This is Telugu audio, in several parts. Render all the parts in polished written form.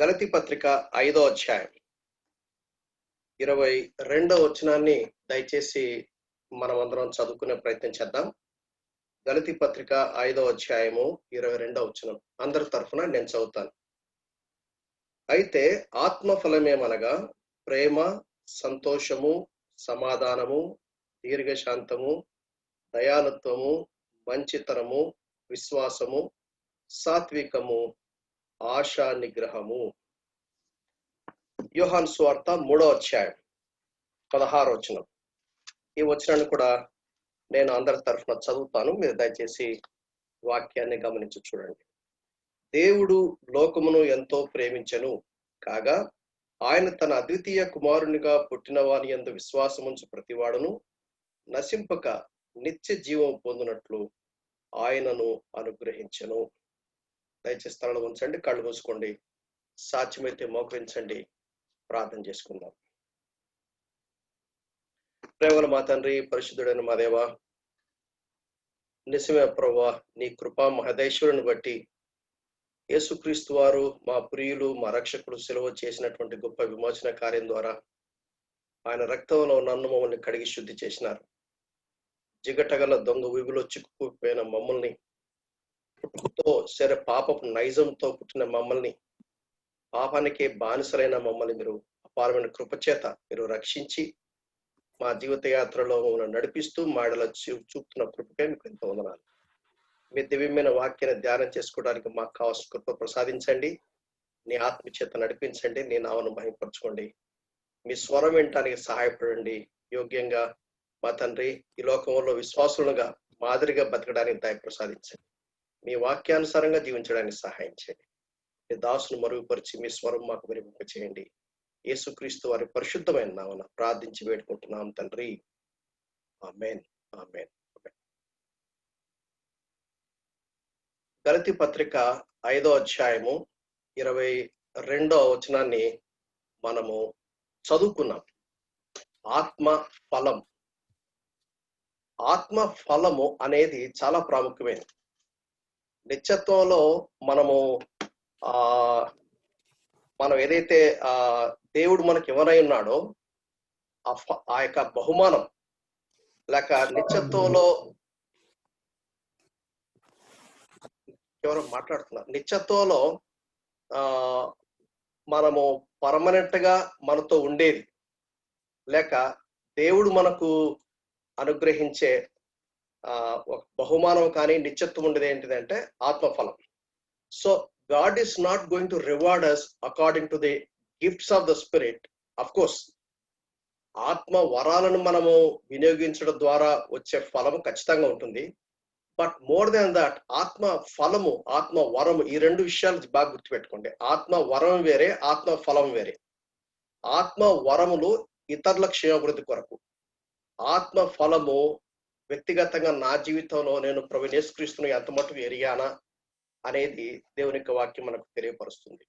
గలతీ పత్రిక 5వ అధ్యాయం 22వ వచనాన్ని దయచేసి మనమందరం చదువుకునే ప్రయత్నం చేద్దాం. గలతీ పత్రిక 5వ అధ్యాయము 22వ వచనం అందరి తరఫున నేను చదువుతాను. అయితే ఆత్మఫలమేమనగా ప్రేమ, సంతోషము, సమాధానము, దీర్ఘశాంతము, దయాళుత్వము, మంచితనము, విశ్వాసము, సాత్వికము, ఆశా నిగ్రహము. యోహాను సువార్త 3వ అధ్యాయం 16వ వచనం. ఈ వచనాన్ని కూడా నేను అందరి తరఫున చదువుతాను. మీరు దయచేసి వాక్యాన్ని గమనించి చూడండి. దేవుడు లోకమును ఎంతో ప్రేమించెను కాగా ఆయన తన అద్వితీయ కుమారునిగా పుట్టిన వాని యందు విశ్వాసముంచు ప్రతివాడును నశింపక నిత్య జీవం పొందినట్లు ఆయనను అనుగ్రహించెను. దయచేసి స్థలంలో ఉంచండి, కళ్ళు మూసుకోండి, సాధ్యమైతే మోకరించండి, ప్రార్థన చేసుకుందాం. ప్రేమల మా తండ్రి, పరిశుద్ధుడైన మా దేవ, నిజమే ప్రభువా, నీ కృపా మహదేశ్వరుని బట్టి యేసుక్రీస్తు వారు మా ప్రియులు, మా రక్షకుడు సిలువ చేసినటువంటి గొప్ప విమోచన కార్యం ద్వారా ఆయన రక్తంలో నన్ను మమ్మల్ని కడిగి శుద్ధి చేసినారు. జిగటగల దొంగ ఊబిలో చిక్కుకుపోయిన మమ్మల్ని, పుట్టుకతో పాపపు నైజంతో పుట్టిన మమ్మల్ని, పాపానికి బానిసలైన మమ్మల్ని మీరు అపారమైన కృపచేత మీరు రక్షించి మా జీవిత యాత్రలో మమ్మల్ని నడిపిస్తూ మాడల చూపుతున్న కృపకే మీకు ఎంతో వందనాలు. మీ దివ్యమైన వాక్యాన్ని ధ్యానం చేసుకోవడానికి మాకు కావాల్సిన కృప ప్రసాదించండి. నీ ఆత్మచేత నడిపించండి. నీ నామను మహిమపరచుకోండి. మీ స్వరం వినటానికి సహాయపడండి. యోగ్యంగా మా తండ్రి ఈ లోకంలో విశ్వాసులుగా మాదిరిగా బతకడానికి దయ ప్రసాదించండి. మీ వాక్యానుసారంగా జీవించడానికి సహాయం చేయండి. మీ దాసును మరుగుపరిచి మీ స్వరం మాకు వినిపింప చేయండి. యేసుక్రీస్తు వారి పరిశుద్ధమైన నామమున ప్రార్థించి వేడుకుంటున్నాం తండ్రి, ఆమేన్, ఆమేన్. గలతీ పత్రిక 5వ అధ్యాయము 22వ వచనాన్ని మనము చదువుకున్నాం. ఆత్మ ఫలం. ఆత్మ ఫలము అనేది చాలా ప్రాముఖ్యమైనది. నిత్యత్వంలో మనం ఏదైతే దేవుడు మనకి ఎవరై ఉన్నాడో ఆ యొక్క బహుమానం లేక నిత్యత్వంలో ఎవరో మాట్లాడుతున్నారు. నిత్యత్వంలో మనము పర్మనెంట్ గా మనతో ఉండేది లేక దేవుడు మనకు అనుగ్రహించే ఒక బహుమానం కానీ నిత్యత్వం ఉండేది ఏంటిదంటే ఆత్మఫలం. So God is not going to reward us according to the gifts of the spirit. Of course, ఆత్మ వరాలను మనము వినియోగించడం ద్వారా వచ్చే ఫలము ఖచ్చితంగా ఉంటుంది. బట్ మోర్ దాన్ దాట్ ఆత్మ ఫలము, ఆత్మ వరము, ఈ రెండు విషయాలు బాగా గుర్తుపెట్టుకోండి. ఆత్మ వరం వేరే, ఆత్మ ఫలం వేరే. ఆత్మ వరములు ఇతరుల క్షేమాభివృద్ధి కొరకు, ఆత్మ ఫలము వ్యక్తిగతంగా నా జీవితంలో నేను ప్రభువైన యేసుక్రీస్తును ఎంత మటుకు ఎరిగానా అనేది దేవుని యొక్క వాక్యం మనకు తెలియపరుస్తుంది.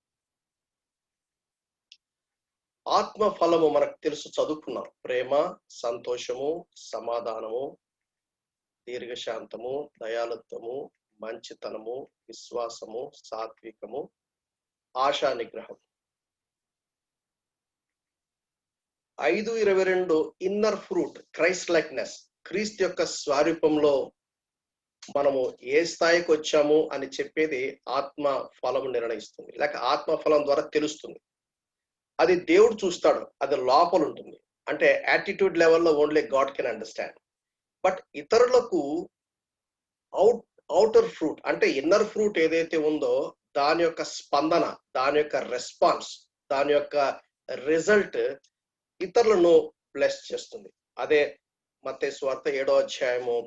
ఆత్మ ఫలము మనకు తెలుసు, చదువుకున్నాం. ప్రేమ, సంతోషము, సమాధానము, దీర్ఘశాంతము, దయాళుత్వము, మంచితనము, విశ్వాసము, సాత్వికము, ఆశా నిగ్రహం. 5:22 ఇన్నర్ ఫ్రూట్, క్రైస్ట్ లైక్నెస్. క్రీస్తు యొక్క స్వరూపంలో మనము ఏ స్థాయికి వచ్చాము అని చెప్పేది ఆత్మ ఫలము నిర్ణయిస్తుంది, లేక ఆత్మ ఫలం ద్వారా తెలుస్తుంది. అది దేవుడు చూస్తాడు, అది లోపల ఉంటుంది. అంటే యాటిట్యూడ్ లెవెల్లో only God can understand. But ఇతరులకు అవుటర్ ఫ్రూట్ అంటే ఇన్నర్ ఫ్రూట్ ఏదైతే ఉందో దాని యొక్క స్పందన, దాని యొక్క రెస్పాన్స్, దాని యొక్క రిజల్ట్ ఇతరులను బ్లెస్ చేస్తుంది. అదే మత్తయి సువార్త 7వ అధ్యాయము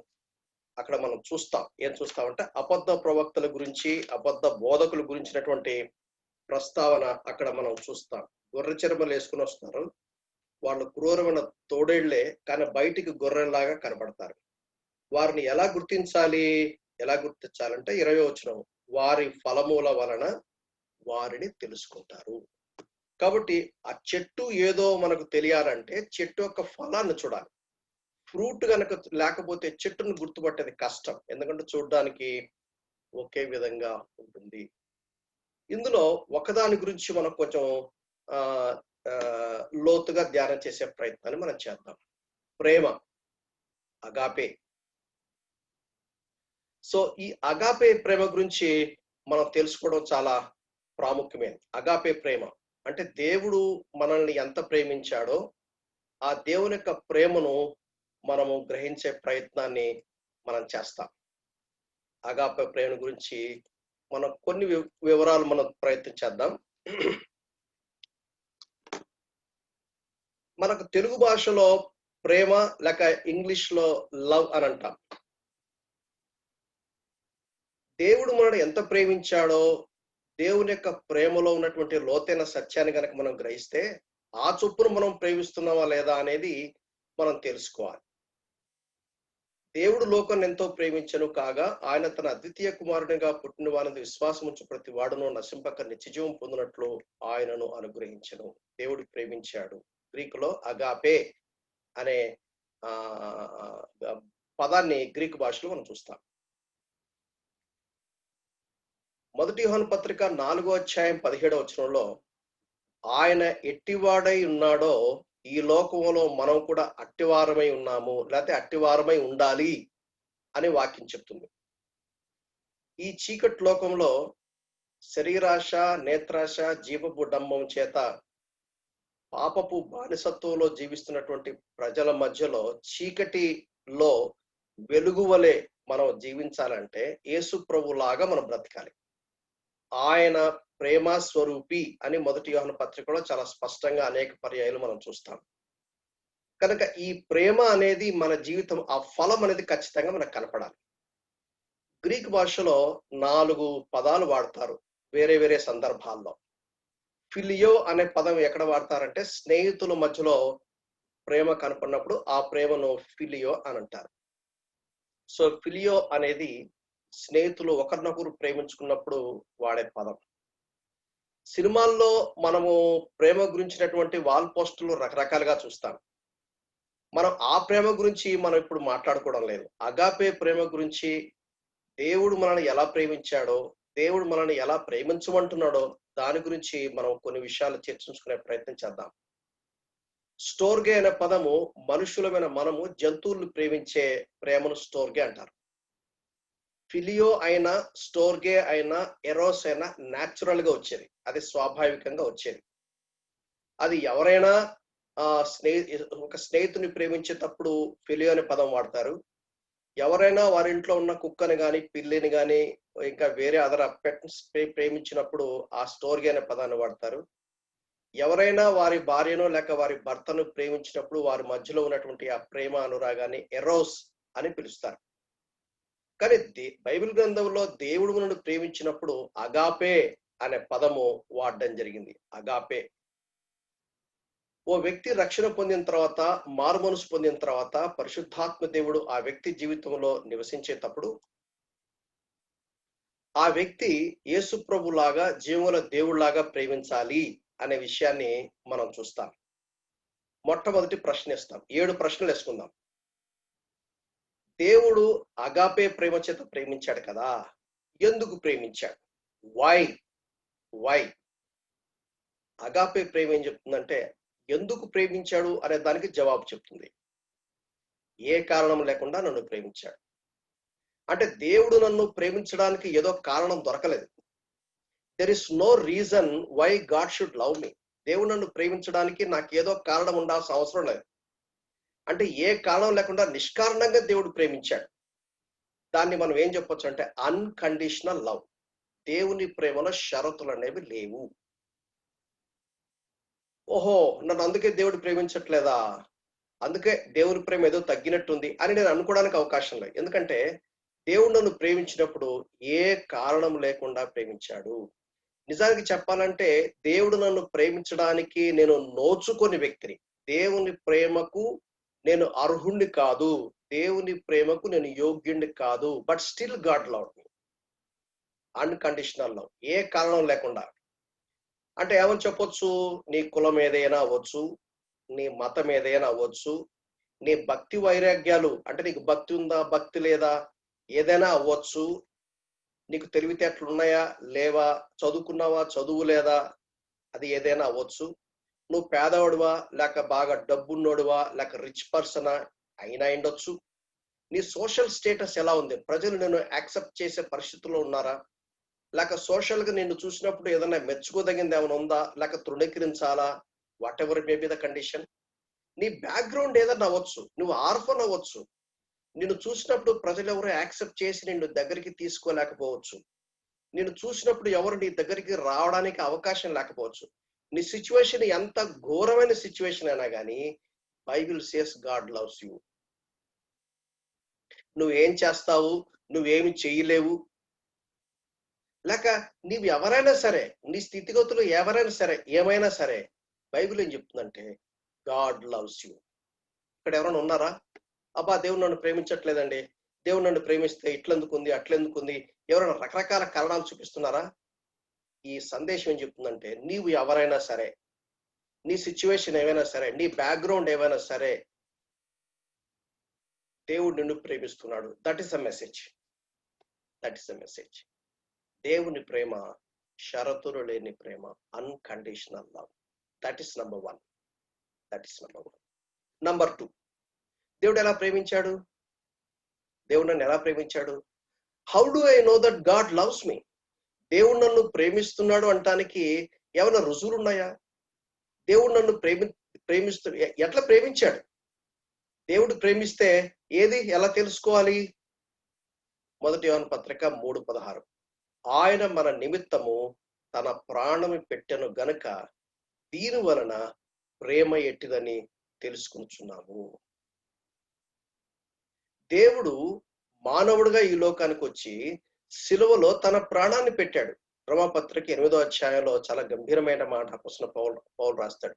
అక్కడ మనం చూస్తాం. ఏం చూస్తామంటే అబద్ధ ప్రవక్తల గురించి, అబద్ధ బోధకుల గురించినటువంటి ప్రస్తావన అక్కడ మనం చూస్తాం. గొర్రె చర్మలు వేసుకుని వస్తారు, వాళ్ళు క్రూరమైన తోడేళ్లే కానీ బయటికి గొర్రెలాగా కనబడతారు. వారిని ఎలా గుర్తించాలంటే 20వ వచనం, వారి ఫలముల వలన వారిని తెలుసుకుంటారు. కాబట్టి ఆ చెట్టు ఏదో మనకు తెలియాలంటే చెట్టు యొక్క ఫలాన్ని చూడాలి. ఫ్రూట్ కనుక లేకపోతే చెట్టును గుర్తుపట్టేది కష్టం, ఎందుకంటే చూడడానికి ఒకే విధంగా ఉంటుంది. ఇందులో ఒకదాని గురించి మనం కొంచెం ఆ లోతుగా ధ్యానం చేసే ప్రయత్నాన్ని మనం చేద్దాం. ప్రేమ, అగాపే. సో ఈ అగాపే ప్రేమ గురించి మనం తెలుసుకోవడం చాలా ప్రాముఖ్యమైనది. అగాపే ప్రేమ అంటే దేవుడు మనల్ని ఎంత ప్రేమించాడో ఆ దేవుని యొక్క ప్రేమను మనము గ్రహించే ప్రయత్నాన్ని మనం చేస్తాం. అగాపే ప్రేమ గురించి మనం కొన్ని వివరాలు మనం ప్రయత్నం చేద్దాం. మనకు తెలుగు భాషలో ప్రేమ లేక ఇంగ్లీష్ లో లవ్ అని అంటాం. దేవుడు మనల్ని ఎంత ప్రేమించాడో దేవుని యొక్క ప్రేమలో ఉన్నటువంటి లోతైన సత్యాన్ని కనుక మనం గ్రహిస్తే ఆ చొప్పున మనం ప్రేమిస్తున్నామా లేదా అనేది మనం తెలుసుకోవాలి. దేవుడు లోకాన్ని ఎంతో ప్రేమించను కాగా ఆయన తన అద్వితీయ కుమారునిగా పుట్టిన వారిని విశ్వాసముంచు ప్రతి వాడును నశింపక నిత్యజీవం పొందినట్లు ఆయనను అనుగ్రహించను. దేవుడు ప్రేమించాడు. గ్రీకులో అగాపే అనే పదాన్ని గ్రీకు భాషలో మనం చూస్తాం. మొదటి యోహాను పత్రిక 4వ అధ్యాయం 17వ వచనంలో ఆయన ఎట్టివాడై ఉన్నాడో ఈ లోకంలో మనం కూడా అట్టివారమై ఉన్నాము, లేకపోతే అట్టివారమై ఉండాలి అని వాక్యం చెప్తుంది. ఈ చీకటి లోకంలో శరీరాశ, నేత్రాశ, జీవపు డంబం చేత పాపపు బానిసత్వంలో జీవిస్తున్నటువంటి ప్రజల మధ్యలో చీకటిలో వెలుగు వలె మనం జీవించాలంటే యేసు ప్రభులాగా మనం బ్రతకాలి. ఆయన ప్రేమ స్వరూపి అని మొదటి యోహాను పత్రికలో చాలా స్పష్టంగా అనేక పర్యాయాలు మనం చూస్తాం. కనుక ఈ ప్రేమ అనేది మన జీవితం, ఆ ఫలం అనేది ఖచ్చితంగా మనకు కనపడాలి. గ్రీక్ భాషలో 4 పదాలు వాడతారు వేరే వేరే సందర్భాల్లో. ఫిలియో అనే పదం ఎక్కడ వాడతారంటే స్నేహితుల మధ్యలో ప్రేమ కనపడినప్పుడు ఆ ప్రేమను ఫిలియో అని అంటారు. సో ఫిలియో అనేది స్నేహితులు ఒకరినొకరు ప్రేమించుకున్నప్పుడు వాడే పదం. సినిమాల్లో మనము ప్రేమ గురించినటువంటి వాల్ పోస్టులు రకరకాలుగా చూస్తాం. మనం ఆ ప్రేమ గురించి మనం ఇప్పుడు మాట్లాడుకోవడం లేదు. అగాపే ప్రేమ గురించి దేవుడు మనల్ని ఎలా ప్రేమించాడో, దేవుడు మనల్ని ఎలా ప్రేమించమంటున్నాడో దాని గురించి మనం కొన్ని విషయాలు చర్చించుకునే ప్రయత్నం చేద్దాం. స్టోర్గే అనే పదము మనుషులమైన మనము జంతువులను ప్రేమించే ప్రేమను స్టోర్గే అంటారు. ఫిలియో అయినా, స్టోర్గే అయినా, ఎరోస్ అయినా న్యాచురల్ గా వచ్చేది, అది స్వాభావికంగా వచ్చేది. అది ఎవరైనా ఒక స్నేహితుని ప్రేమించేటప్పుడు ఫిలియో అనే పదం వాడతారు. ఎవరైనా వారింట్లో ఉన్న కుక్కని గాని, పిల్లిని గాని, ఇంకా వేరే అదర్ పెట్స్ ప్రేమించినప్పుడు ఆ స్టోర్గే అనే పదాన్ని వాడతారు. ఎవరైనా వారి భార్యను లేక వారి భర్తను ప్రేమించినప్పుడు వారి మధ్యలో ఉన్నటువంటి ఆ ప్రేమ అనురాగాన్ని ఎరోస్ అని పిలుస్తారు. కానీ బైబిల్ గ్రంథంలో దేవుడు మనల్ని ప్రేమించినప్పుడు అగాపే అనే పదము వాడడం జరిగింది. అగాపే. ఓ వ్యక్తి రక్షణ పొందిన తర్వాత, మారు మనసు పొందిన తర్వాత పరిశుద్ధాత్మ దేవుడు ఆ వ్యక్తి జీవితంలో నివసించేటప్పుడు ఆ వ్యక్తి యేసు ప్రభులాగా జీవముల దేవుళ్లాగా ప్రేమించాలి అనే విషయాన్ని మనం చూస్తాం. మొట్టమొదటి ప్రశ్న ఇస్తాం. 7 ప్రశ్నలు వేసుకుందాం. దేవుడు అగాపే ప్రేమ చేత ప్రేమించాడు కదా, ఎందుకు ప్రేమించాడు? వై అగాపే ప్రేమ ఏం చెప్తుందంటే ఎందుకు ప్రేమించాడు అనే దానికి జవాబు చెప్తుంది. ఏ కారణం లేకుండా నన్ను ప్రేమించాడు. అంటే దేవుడు నన్ను ప్రేమించడానికి ఏదో కారణం దొరకలేదు. There is no reason why God should love me. దేవుడు నన్ను ప్రేమించడానికి నాకు ఏదో కారణం ఉండాల్సిన అవసరం లేదు. అంటే ఏ కారణం లేకుండా నిష్కారణంగా దేవుడు ప్రేమించాడు. దాన్ని మనం ఏం చెప్పొచ్చు అంటే అన్కండిషనల్ లవ్. దేవుని ప్రేమలో షరతులు అనేవి లేవు. ఓహో, నన్ను అందుకే దేవుడు ప్రేమించట్లేదా, అందుకే దేవుని ప్రేమ ఏదో తగ్గినట్టుంది అని నేను అనుకోవడానికి అవకాశం లేదు. ఎందుకంటే దేవుడు నన్ను ప్రేమించినప్పుడు ఏ కారణం లేకుండా ప్రేమించాడు. నిజానికి చెప్పాలంటే దేవుడు నన్ను ప్రేమించడానికి నేను నోచుకొని వ్యక్తిని. దేవుని ప్రేమకు నేను అర్హుణ్ణి కాదు, దేవుని ప్రేమకు నేను యోగ్యుణ్ణి కాదు. But still God love me. Unconditional love, ఏ కారణం లేకుండా. అంటే ఏమని చెప్పొచ్చు? నీ కులం ఏదైనా అవ్వచ్చు, నీ మతం ఏదైనా అవ్వచ్చు, నీ భక్తి వైరాగ్యాలు అంటే నీకు భక్తి ఉందా భక్తి లేదా ఏదైనా అవ్వచ్చు, నీకు తెలివితేటలు ఉన్నాయా లేవా, చదువుకున్నావా చదువు లేదా, అది ఏదైనా అవ్వచ్చు. నువ్వు పేదవాడువా లేక బాగా డబ్బున్నోడువా లేక రిచ్ పర్సనా అయినా ఉండొచ్చు. నీ సోషల్ స్టేటస్ ఎలా ఉంది, ప్రజలు నిన్ను యాక్సెప్ట్ చేసే పరిస్థితుల్లో ఉన్నారా, లేక సోషల్ గా నిన్ను చూసినప్పుడు ఏదైనా మెచ్చుకోదగింది ఏమైనా ఉందా, లేక తృణీకరించాలా, what ever may be the condition. నీ బ్యాక్గ్రౌండ్ ఏదైనా అవ్వచ్చు, నువ్వు ఆర్ఫన్ అవ్వచ్చు, నిన్ను చూసినప్పుడు ప్రజలు ఎవరు యాక్సెప్ట్ చేసి నిన్ను దగ్గరికి తీసుకోలేకపోవచ్చు, నిన్ను చూసినప్పుడు ఎవరు నీ దగ్గరికి రావడానికి అవకాశం లేకపోవచ్చు. నీ సిచ్యువేషన్ ఎంత ఘోరమైన సిచ్యువేషన్ అయినా కానీ Bible says God loves you. నువ్వేం చేస్తావు, నువ్వేమి చేయలేవు, లేక నీవు ఎవరైనా సరే, నీ స్థితిగతులు ఎవరైనా సరే, ఏమైనా సరే, బైబిల్ ఏం చెప్తుందంటే గాడ్ లవ్స్ యూ. ఇక్కడ ఎవరైనా ఉన్నారా, అబ్బా దేవుడు నన్ను ప్రేమించట్లేదండి, దేవుడు నన్ను ప్రేమిస్తే ఇట్లెందుకు ఉంది అట్లెందుకు ఉంది, ఎవరైనా రకరకాల కారణాలు చూపిస్తున్నారా? ఈ సందేశం ఏం చెప్తుందంటే నీవు ఎవరైనా సరే, నీ సిచ్యువేషన్ ఏమైనా సరే, నీ బ్యాక్గ్రౌండ్ ఏమైనా సరే, దేవుడు నిన్ను ప్రేమిస్తున్నాడు. That is the message. That is the message. దేవుని ప్రేమ షరతులు లేని ప్రేమ, unconditional love. That is number 1. That is number 1. Number 2, దేవుడు ఎలా ప్రేమించాడు, దేవుడు నన్ను ఎలా ప్రేమించాడు? How do I know that God loves me? దేవుడు నన్ను ప్రేమిస్తున్నాడు అంటానికి ఏమైనా రుజువులు ఉన్నాయా? దేవుడు నన్ను ప్రేమిస్తూ ఎట్లా ప్రేమించాడు? దేవుడు ప్రేమిస్తే ఏది ఎలా తెలుసుకోవాలి? 1 యోహాను పత్రిక 3:16, ఆయన మన నిమిత్తము తన ప్రాణము పెట్టెను గనుక దీని వలన ప్రేమ ఎట్టిదని తెలుసుకుంటున్నాము. దేవుడు మానవుడిగా ఈ లోకానికి వచ్చి సిలువలో తన ప్రాణాన్ని పెట్టాడు. రోమాపత్రిక 8వ అధ్యాయంలో చాలా గంభీరమైన మాట అపోస్తలుడైన పౌలు రాస్తాడు.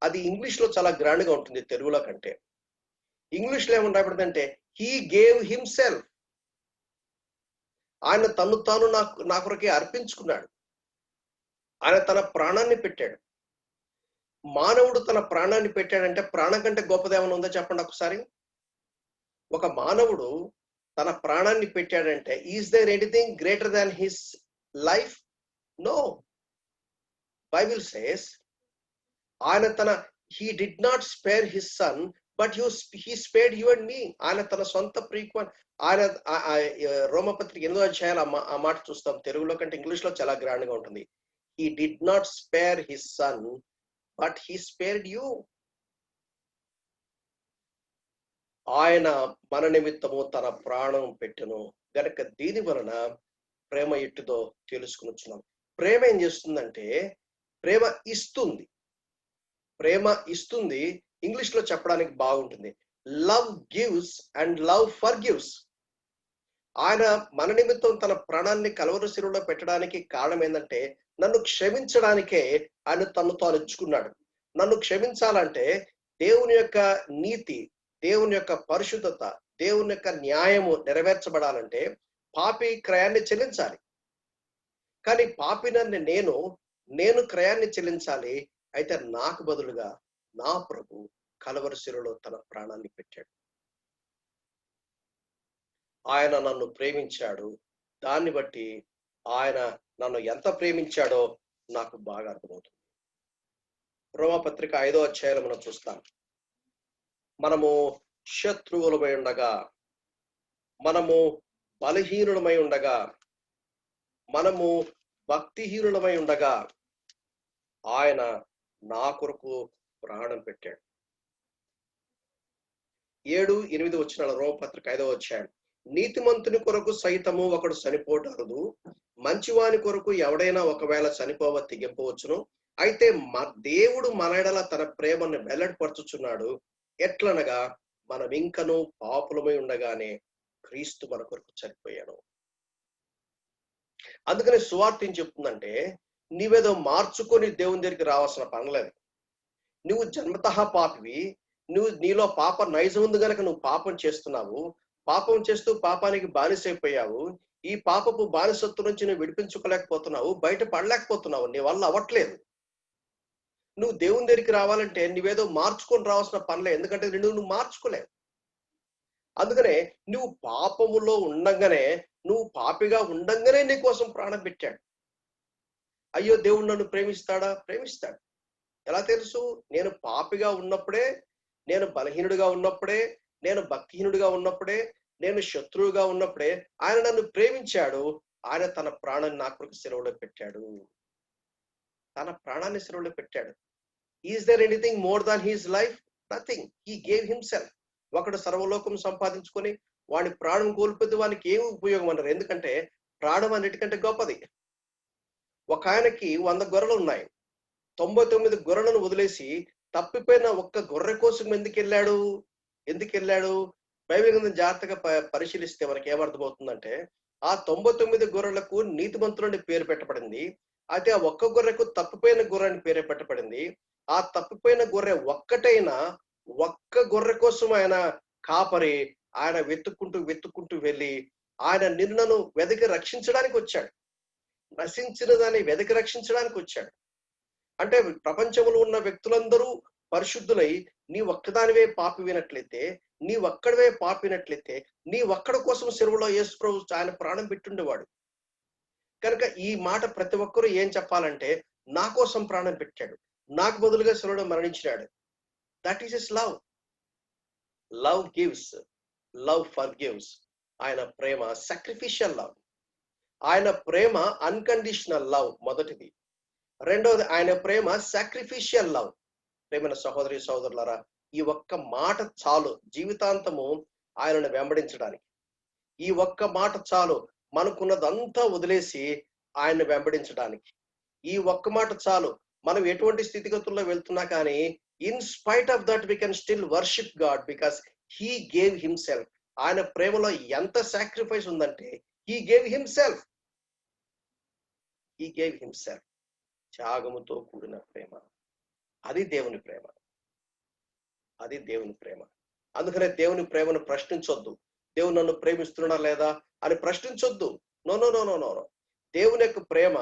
అది ఇంగ్లీష్ లో చాలా గ్రాండ్ గా ఉంటుంది తెలుగులో కంటే. ఇంగ్లీష్ లో ఏమని రాబడిందంటే హీ గేవ్ హిమ్సెల్ఫ్. ఆయన తను తాను నా కొరకే అర్పించుకున్నాడు. ఆయన తన ప్రాణాన్ని పెట్టాడు. మానవుడు తన ప్రాణాన్ని పెట్టాడంటే ప్రాణం కంటే గొప్పదేమన్నా ఉందో చెప్పండి ఒకసారి. ఒక మానవుడు తన ప్రాణాన్ని పెట్టాడంటే is there anything greater than his life? No. Bible says ఆయన he did not spare his son but he spared you and మీ. ఆయన తన సొంత ప్రియకుమారుని, ఆయన రోమపత్రిక 8వ అధ్యాయాలు ఆ మాట చూస్తాం. తెలుగులో కంటే ఇంగ్లీష్ లో చాలా గ్రాండ్ గా ఉంటుంది. He did not spare his son but he spared you. ఆయన మన నిమిత్తము తన ప్రాణం పెట్టెను గనక దీని వలన ప్రేమ ఎట్టుదో తెలుసుకునిచున్నాం. ప్రేమ ఏం చేస్తుందంటే ప్రేమ ఇస్తుంది. ప్రేమ ఇస్తుంది ఇంగ్లీష్ లో చెప్పడానికి బాగుంటుంది. Love gives and love forgives. ఆయన మన నిమిత్తం తన ప్రాణాన్ని కలవరి శిలువలో పెట్టడానికి కారణం ఏంటంటే నన్ను క్షమించడానికే ఆయన తను తాను ఇచ్చుకున్నాడు. నన్ను క్షమించాలంటే దేవుని యొక్క నీతి, దేవుని యొక్క పరిశుద్ధత, దేవుని యొక్క న్యాయము నెరవేర్చబడాలంటే పాపి క్రయాన్ని చెల్లించాలి. కానీ పాపినని నేను క్రయాన్ని చెల్లించాలి. అయితే నాకు బదులుగా నా ప్రభు కలవరి శిలువలో తన ప్రాణాన్ని పెట్టాడు. ఆయన నన్ను ప్రేమించాడు. దాన్ని బట్టి ఆయన నన్ను ఎంత ప్రేమించాడో నాకు బాగా అర్థమవుతుంది. రోమాపత్రిక 5వ అధ్యాయంలో మనం చూస్తాం. మనము శత్రువులమై ఉండగా, మనము బలహీనులమై ఉండగా, మనము భక్తిహీనులమై ఉండగా ఆయన నా కొరకు ప్రాణం పెట్టాడు. 7-8 వచనాల రోమపత్రిక 5వ అధ్యాయం. నీతిమంతుని కొరకు సైతము ఒకడు చనిపోటారదు, మంచివాని కొరకు ఎవడైనా ఒకవేళ చనిపోవ తెగింపవచ్చును. అయితే దేవుడు మన ఎడల తన ప్రేమను వెల్లడిపరచుచున్నాడు. ఎట్లనగా మనం ఇంకను పాపులమై ఉండగానే క్రీస్తు మన కొరకు చనిపోయాను. అందుకని సువార్త ఏం చెప్తుందంటే నీవేదో మార్చుకొని దేవుని దగ్గరికి రావాల్సిన పనిలేదు. నువ్వు జన్మతః పాపివి. నీలో పాప నైజం ఉంది కనుక నువ్వు పాపం చేస్తున్నావు. పాపం చేస్తూ పాపానికి బానిసైపోయావు. ఈ పాపపు బానిసత్వం నుంచి నువ్వు విడిపించుకోలేకపోతున్నావు, బయట పడలేకపోతున్నావు, నీ వల్ల అవ్వట్లేదు. నువ్వు దేవుని దగ్గరికి రావాలంటే నువ్వేదో మార్చుకొని రావాల్సిన పనిలే, ఎందుకంటే నువ్వు మార్చుకోలేవు. అందుకనే నువ్వు పాపములో ఉండగానే నువ్వు పాపిగా ఉండంగానే నీ కోసం ప్రాణం పెట్టాడు. అయ్యో దేవుడు నన్ను ప్రేమిస్తాడా? ప్రేమిస్తాడు. ఎలా తెలుసు? నేను పాపిగా ఉన్నప్పుడే, నేను బలహీనుడిగా ఉన్నప్పుడే, నేను భక్తిహీనుడిగా ఉన్నప్పుడే, నేను శత్రువుగా ఉన్నప్పుడే ఆయన నన్ను ప్రేమించాడు. ఆయన తన ప్రాణాన్ని నా కొరకు సెలవులో పెట్టాడు. తన ప్రాణాన్ని సెలవులో పెట్టాడు. Is there anything more than his life? Nothing. He gave himself. ఒకడు సర్వలోకం సంపాదించుకొని వాడి ప్రాణం కోల్పోతే వానికి ఏమి ఉపయోగం అన్నారు? ఎందుకంటే ప్రాణం అన్నిటికంటే గొప్పది. ఒక ఆయనకి 100 గొర్రెలు ఉన్నాయి. 99 గొర్రెలను వదిలేసి తప్పిపోయిన ఒక్క గొర్రె కోసం ఎందుకు వెళ్ళాడు? బైబిల్ గ్రంథం జాగ్రత్తగా పరిశీలిస్తే మనకి ఏమర్థమవుతుందంటే, ఆ 99 గొర్రెలకు నీతిమంతులని పేరు పెట్టబడింది. అయితే ఆ ఒక్క గొర్రెకు తప్పిపోయిన గొర్రె అని పేరు పెట్టబడింది. ఆ తప్పిపోయిన గొర్రె ఒక్క గొర్రె కోసం ఆయన కాపరి, ఆయన వెతుక్కుంటూ వెళ్ళి ఆయన నిన్ను వెతికి రక్షించడానికి వచ్చాడు. నశించిన దాన్ని వెతికి రక్షించడానికి వచ్చాడు. అంటే ప్రపంచంలో ఉన్న వ్యక్తులందరూ పరిశుద్ధులై నీ ఒక్కదానివే పాపినట్లయితే, నీ ఒక్కడి కోసం సెలవులో యేసు ప్రభు ఆయన ప్రాణం పెట్టుండేవాడు. కనుక ఈ మాట ప్రతి ఒక్కరూ ఏం చెప్పాలంటే, నా కోసం ప్రాణం పెట్టాడు, నాకు బదులుగా సెలవులో మరణించినాడు. That is his love. Love gives, love forgives. ఆయన ప్రేమ సాక్రిఫిషియల్ లవ్. ఆయన ప్రేమ అన్కండిషనల్ లవ్ మొదటిది. రెండవది ఆయన ప్రేమ సాక్రిఫిషియల్ లవ్. ప్రేమైన సహోదరి సహోదరులారా, ఈ ఒక్క మాట చాలు జీవితాంతము ఆయనను వెంబడించడానికి. ఈ ఒక్క మాట చాలు మనకున్నదంతా వదిలేసి ఆయన్ని వెంబడించడానికి. ఈ ఒక్క మాట చాలు మనం ఎటువంటి స్థితిగతుల్లో వెళ్తున్నా కానీ, in spite of that we can still worship God because he gave himself. ఆయన ప్రేమలో ఎంత సాక్రిఫైస్ ఉందంటే, హీ గేవ్ హిమ్సెల్ఫ్. త్యాగముతో కూడిన ప్రేమ. అది దేవుని ప్రేమ. అందుకనే దేవుని ప్రేమను ప్రశ్నించొద్దు. దేవుడు నన్ను ప్రేమిస్తున్నా లేదా అని ప్రశ్నించొద్దు. నో. దేవుని యొక్క ప్రేమ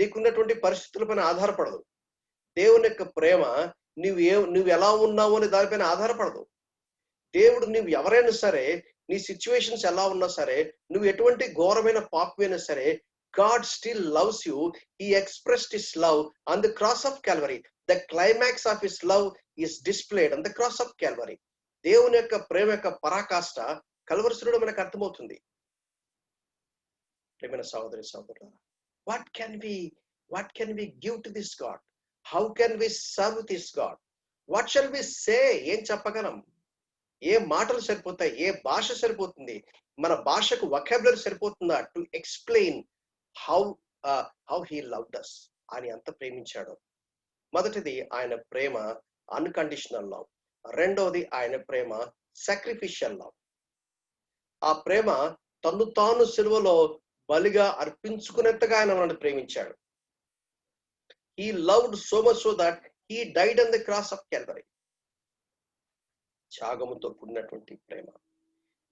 నీకున్నటువంటి పరిస్థితులపైన ఆధారపడదు. దేవుని యొక్క ప్రేమ నువ్వు ఎలా ఉన్నావు అని దానిపైన ఆధారపడదు. దేవుడు నువ్వు ఎవరైనా సరే, నీ సిచ్యువేషన్స్ ఎలా ఉన్నా సరే, నువ్వు ఎటువంటి ఘోరమైన పాపమైనా సరే, God still loves you. He expressed his love on the cross of Calvary. The climax of his love is displayed on the cross of Calvary. దేవుని యొక్క ప్రేమ యొక్క పరాకాష్ట కల్వరిశిలులో మనకు అర్థమవుతుంది. ప్రేమైన సహోదరి సహోదరులారా, what can we give to this God? How can we serve this God? What shall we say? ఏం చెప్పగలం? ఏ మాటలు సరిపోతాయి? ఏ భాష సరిపోతుంది? మన భాషకు వొకాబులరీ సరిపోతుందా to explain how he loved us? ఆయన ఎంత ప్రేమించాడు. మొదటిది ఆయన ప్రేమ అన్కండిషనల్ లవ్. రెండవది ఆయన ప్రేమ సాక్రిఫిషియల్ లవ్. ఆ ప్రేమ తన్ను తాను సిలువలో బలిగా అర్పించుకునేంతగా ఆయన మనల్ని ప్రేమించాడు. He loved so much so that he died on the cross of Calvary. త్యాగముతో కూడినటువంటి ప్రేమ.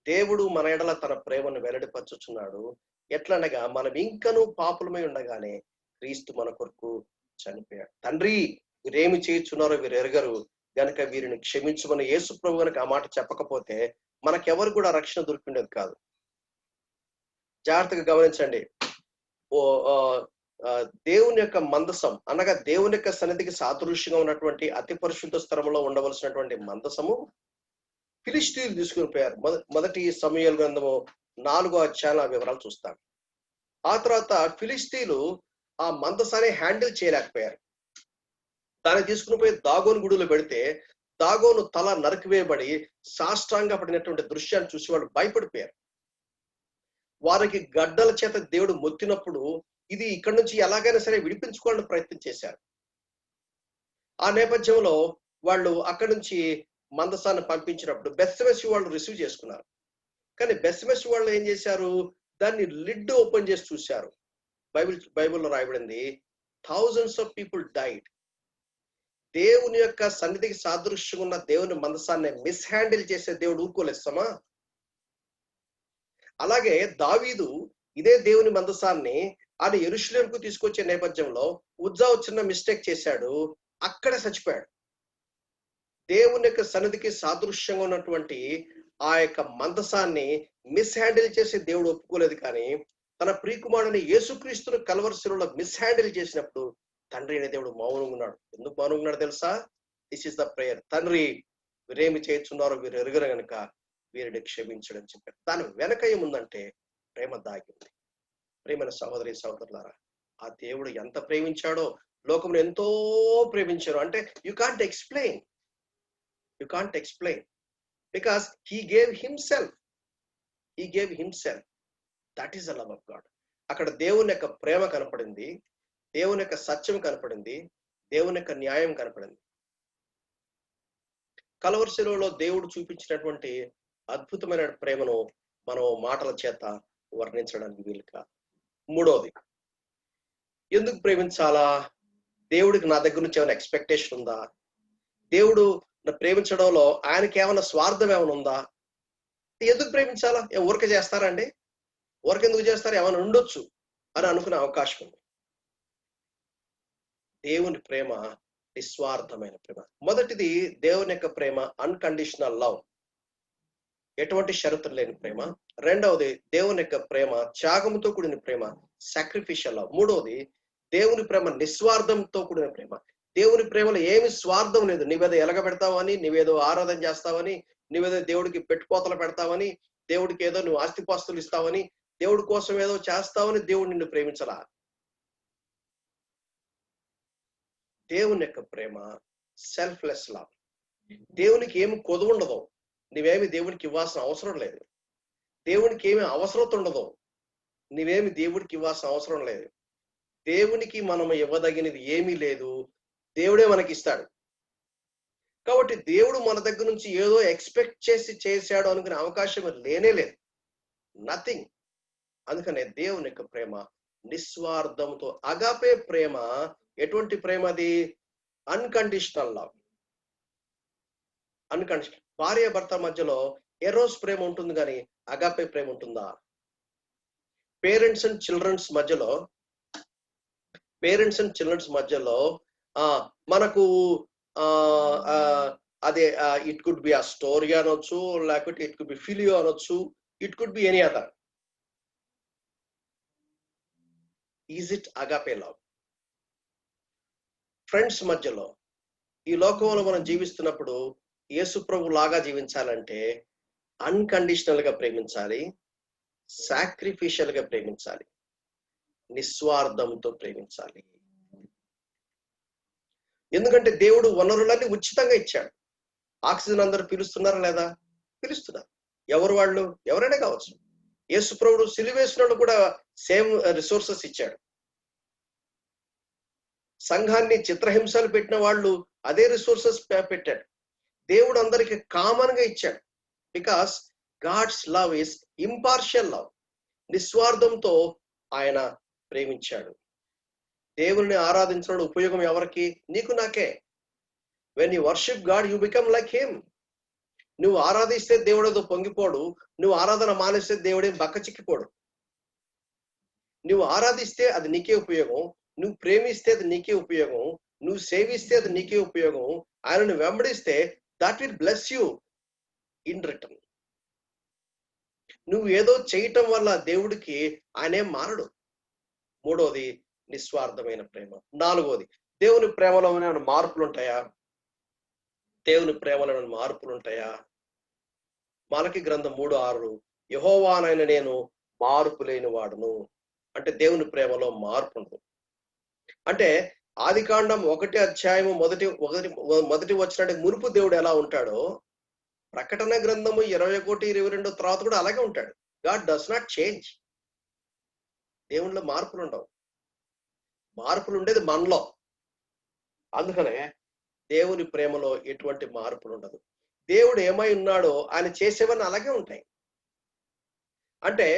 దేవుడు మన ఎడల తన ప్రేమను వెల్లడిపరచుచున్నాడు. ఎట్లనగా మనం ఇంకనూ పాపులమై ఉండగానే క్రీస్తు మన కొరకు చనిపోయాడు. తండ్రి, వీరేమి చేయుచున్నారో వీరు ఎరగరు గనుక వీరిని క్షమించమని యేసు ప్రభు గనుక ఆ మాట చెప్పకపోతే మనకెవరు కూడా రక్షణ దొరికిండేది కాదు. జాగ్రత్తగా గమనించండి. దేవుని యొక్క మందసం అనగా దేవుని యొక్క సన్నిధికి సాదృశ్యంగా ఉన్నటువంటి అతి పరిశుద్ధ స్థలంలో ఉండవలసినటువంటి మందసము ఫిలిష్తీయులు తీసుకుని పోయారు. మొదటి సమూయేలు గ్రంథము 4వ అధ్యాయం వివరాలు చూస్తాం. ఆ తర్వాత ఫిలిష్తీయులు ఆ మందసాన్ని హ్యాండిల్ చేయలేకపోయారు. దాన్ని తీసుకుని పోయి దాగోను గుడిలో పెడితే దాగోను తల నరికివేయబడి సాష్టాంగ పడినటువంటి దృశ్యాన్ని చూసి వాళ్ళు భయపడిపోయారు. వారికి గడ్డల చేత దేవుడు మొత్తినప్పుడు ఇది ఇక్కడి నుంచి ఎలాగైనా సరే విడిపించుకోవాలని ప్రయత్నం చేశారు. ఆ నేపథ్యంలో వాళ్ళు అక్కడి నుంచి మందసాన్ని పంపించినప్పుడు బెత్షెమెషు వాళ్ళు రిసీవ్ చేసుకున్నారు. కానీ బెత్షెమెషు వాళ్ళు ఏం చేశారు? దాన్ని లిడ్ ఓపెన్ చేసి చూశారు. బైబిల్లో రాయబడింది, thousands of people died. దేవుని యొక్క సన్నిధికి సాదృశ్యం ఉన్న దేవుని మందసాన్ని మిస్హ్యాండిల్ చేసే దేవుడు ఊరుకోలేస్తామా? అలాగే దావీదు ఇదే దేవుని మందసాన్ని ఆయన యెరూషలేముకు తీసుకొచ్చే నేపథ్యంలో ఉజ్జా చిన్న మిస్టేక్ చేశాడు, అక్కడే చచ్చిపోయాడు. దేవుని యొక్క సన్నిధికి సాదృశ్యంగా ఉన్నటువంటి ఆ యొక్క మందసాన్ని మిస్హ్యాండిల్ చేసి దేవుడు ఒప్పుకోలేదు. కానీ తన ప్రియకుమారుని యేసుక్రీస్తును కల్వరి శిలువలో మిస్హ్యాండిల్ చేసినప్పుడు తండ్రి అనే దేవుడు మౌనంగా ఉన్నాడు. ఎందుకు మౌనంగా ఉన్నాడు తెలుసా? This is the prayer. తండ్రి వీరేమి చేస్తున్నారో వీరు ఎరుగరు గనుక వీరిని క్షమించడని చెప్పారు. దాని వెనక ఏముందంటే ప్రేమ దాగి ఉంది. ప్రేమైన సహోదరి సహోదరులారా, ఆ దేవుడు ఎంత ప్రేమించాడో, లోకమును ఎంతో ప్రేమించారు. అంటే you can't explain because he gave himself. That is the love of God. అక్కడ దేవుని యొక్క ప్రేమ కనపడింది, దేవుని యొక్క సత్యం కనపడింది, దేవుని యొక్క న్యాయం కనపడింది. కల్వరి శిలువలో దేవుడు చూపించినటువంటి అద్భుతమైన ప్రేమను మనం మాటల చేత వర్ణించడానికి వీలు కాదు. మూడోది, ఎందుకు ప్రేమించాలా? దేవుడికి నా దగ్గర నుంచి ఏమైనా ఎక్స్పెక్టేషన్ ఉందా? దేవుడు ప్రేమించడంలో ఆయనకి ఏమైనా స్వార్థం ఏమైనా ఉందా? ఎందుకు ప్రేమించాలా? ఊరికే చేస్తారండి? ఊరికెందుకు చేస్తారు? ఏమైనా ఉండొచ్చు అని అనుకునే అవకాశం ఉంది. దేవుని ప్రేమ నిస్వార్థమైన ప్రేమ. మొదటిది దేవుని యొక్క ప్రేమ అన్కండిషనల్ లవ్, ఎటువంటి షరతులు లేని ప్రేమ. రెండవది దేవుని యొక్క ప్రేమ త్యాగంతో కూడిన ప్రేమ, సాక్రిఫిషియల్ లవ్. మూడవది దేవుని ప్రేమ నిస్వార్థంతో కూడిన ప్రేమ. దేవుని ప్రేమలో ఏమి స్వార్థం లేదు. నీవేదో ఎలగబెడతావని, నీవేదో ఆరాధన చేస్తావని, నీవేదో దేవుడికి పెట్టుపోతలు పెడతావని, దేవుడికి ఏదో నువ్వు ఆస్తిపాస్తులు ఇస్తావని, దేవుడి కోసం ఏదో చేస్తావని దేవుడు నిన్ను ప్రేమించలా. దేవుని యొక్క ప్రేమ సెల్ఫ్లెస్ లవ్. దేవునికి ఏమి కొదువు ఉండదు. నువ్వేమి దేవుడికి ఇవ్వాల్సిన అవసరం లేదు. దేవునికి ఏమి అవసరం ఉండదు. నువ్వేమి దేవుడికి ఇవ్వాల్సిన అవసరం లేదు. దేవునికి మనం ఇవ్వదగినది ఏమీ లేదు. దేవుడే మనకి ఇస్తాడు. కాబట్టి దేవుడు మన దగ్గర నుంచి ఏదో ఎక్స్పెక్ట్ చేసి చేశాడు అనుకునే అవకాశం లేనే లేదు. నథింగ్. అందుకనే దేవుని యొక్క ప్రేమ నిస్వార్థంతో. అగాపే ప్రేమ ఎటువంటి ప్రేమ? అది అన్కండిషనల్ లవ్. అన్కండిషనల్. భార్య భర్త మధ్యలో ఎరోస్ ప్రేమ ఉంటుంది కానీ అగాపే ప్రేమ ఉంటుందా? పేరెంట్స్ అండ్ చిల్డ్రన్స్ మధ్యలో మనకు అదే ఇట్ కుడ్ బి ఆ స్టోరీ అనొచ్చు, లేకపోతే ఇట్ కుడ్ బి ఫిలియో అనొచ్చు, it could be any other. Is it agape love? Friends మధ్యలో, ఈ లోకంలో మనం జీవిస్తున్నప్పుడు యేసు ప్రభు లాగా జీవించాలంటే అన్కండిషనల్ గా ప్రేమించాలి, సాక్రిఫిషియల్ గా ప్రేమించాలి, నిస్వార్థంతో ప్రేమించాలి. ఎందుకంటే దేవుడు వనరులన్నీ ఉచితంగా ఇచ్చాడు. ఆక్సిజన్ అందరూ పీలుస్తున్నారా లేదా? పీలుస్తున్నారు. ఎవరు వాళ్ళు? ఎవరైనా కావచ్చు. యేసు ప్రభువు సిలువేసినోడు కూడా సేమ్ రిసోర్సెస్ ఇచ్చాడు. సంఘాన్ని చిత్రహింసలు పెట్టిన వాళ్ళు అదే రిసోర్సెస్ పెట్టాడు. దేవుడు అందరికి కామన్ గా ఇచ్చాడు. Because God's love is impartial love. నిస్వార్థంతో ఆయన ప్రేమించాడు. దేవుని ఆరాధించడం ఉపయోగం ఎవరికి? నీకు నాకే. When you worship God you become like him. నువ్వు ఆరాధిస్తే దేవుడేదో పొంగిపోడు. నువ్వు ఆరాధన మానేస్తే దేవుడేం బక్క చిక్కిపోడు. నువ్వు ఆరాధిస్తే అది నీకే ఉపయోగం, నువ్వు ప్రేమిస్తే అది నీకే ఉపయోగం, నువ్వు సేవిస్తే అది నీకే ఉపయోగం, ఆయనను వెంబడిస్తే that will bless you in return. నువ్వు ఏదో చేయటం వల్ల దేవుడికి ఆయనేం మారడు. మూడోది నిస్వార్థమైన ప్రేమ. నాలుగోది, దేవుని ప్రేమలో ఏమైనా మార్పులు ఉంటాయా? దేవుని ప్రేమలో ఏమైనా మార్పులు ఉంటాయా? మలకి గ్రంథం 3:6, యెహోవానైన నేను మార్పు లేని వాడును. అంటే దేవుని ప్రేమలో మార్పు ఉండదు. అంటే ఆదికాండం 1 మొదటి వచనానికి మునుపు దేవుడు ఎలా ఉంటాడో, ప్రకటన గ్రంథము 21-22 తర్వాత కూడా అలాగే ఉంటాడు. God does not change. దేవునిలో మార్పులు ఉండవు. మార్పులు ఉండేది మనలో. అందుకనే దేవుని ప్రేమలో ఎటువంటి మార్పులు ఉండదు. దేవుడు ఏమై ఉన్నాడో ఆయన చేసేవన్నీ అలాగే ఉంటాయి. అంటే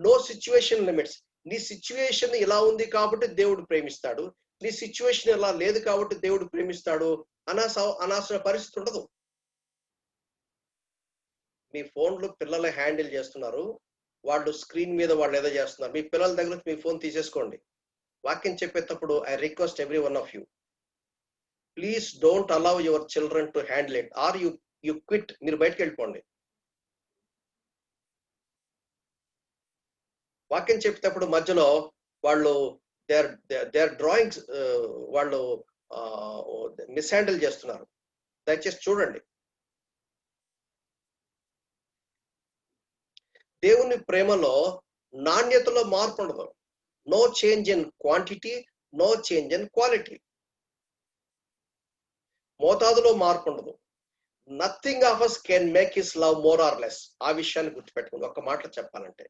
నో సిచ్యువేషన్ లిమిట్స్. నీ సిచ్యువేషన్ ఇలా ఉంది కాబట్టి దేవుడు ప్రేమిస్తాడు, నీ సిచ్యువేషన్ ఇలా లేదు కాబట్టి దేవుడు ప్రేమిస్తాడు అనాల్సిన పరిస్థితి ఉండదు. మీ ఫోన్లు పిల్లలు హ్యాండిల్ చేస్తున్నారు, వాళ్ళు స్క్రీన్ మీద వాళ్ళు ఏదో చేస్తున్నారు. మీ పిల్లల దగ్గర మీ ఫోన్ తీసేసుకోండి. వాక్యం చెప్పేటప్పుడు I request every one of you, please don't allow your children to handle it, or you quit. మీరు బయటకు వెళ్ళిపోండి. వాక్యం చెప్పేటప్పుడు మధ్యలో వాళ్ళు దే ఆర్ డ్రాయింగ్స్ వాళ్ళు మిస్హ్యాండిల్ చేస్తున్నారు. దయచేసి చూడండి. దేవుని ప్రేమలో నాణ్యతలో మార్పు ఉండదు. No change in quantity, no change in quality. మోతాదులో మార్పు ఉండదు. Nothing of us can make his love more or less. ఆ విషయాన్ని గుర్తుపెట్టుకోండి. ఒక్క మాటలో చెప్పాలంటే,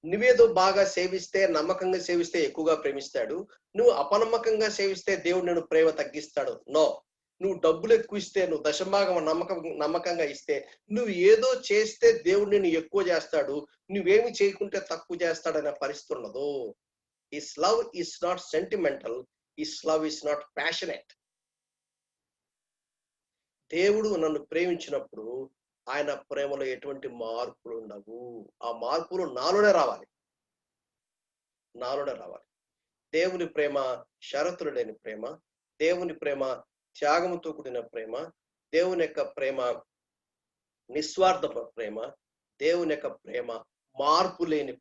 నువ్వేదో బాగా సేవిస్తే, నమ్మకంగా సేవిస్తే ఎక్కువగా ప్రేమిస్తాడు. నువ్వు అపనమ్మకంగా సేవిస్తే దేవుడు నేను ప్రేమ తగ్గిస్తాడు. నో. నువ్వు డబ్బులు ఎక్కువ ఇస్తే, నువ్వు దశభాగం నమ్మకంగా ఇస్తే, నువ్వు ఏదో చేస్తే దేవుడు నిన్ను ఎక్కువ చేస్తాడు, నువ్వేమి చేయకుంటే తక్కువ చేస్తాడనే పరిస్థితి ఉండదు. His love is not sentimental, his love is not passionate. దేవుడు నన్ను ప్రేమించినప్పుడు ఆయన ప్రేమలో ఎటువంటి మార్పులు ఉండవు. ఆ మార్పులు నాలోనే రావాలి. దేవుని ప్రేమ షరతులు లేని ప్రేమ, దేవుని ప్రేమ త్యాగముతో కూడిన ప్రేమ, దేవుని యొక్క ప్రేమ నిస్వార్థ ప్రేమ, దేవుని యొక్క ప్రేమ మార్పు లేని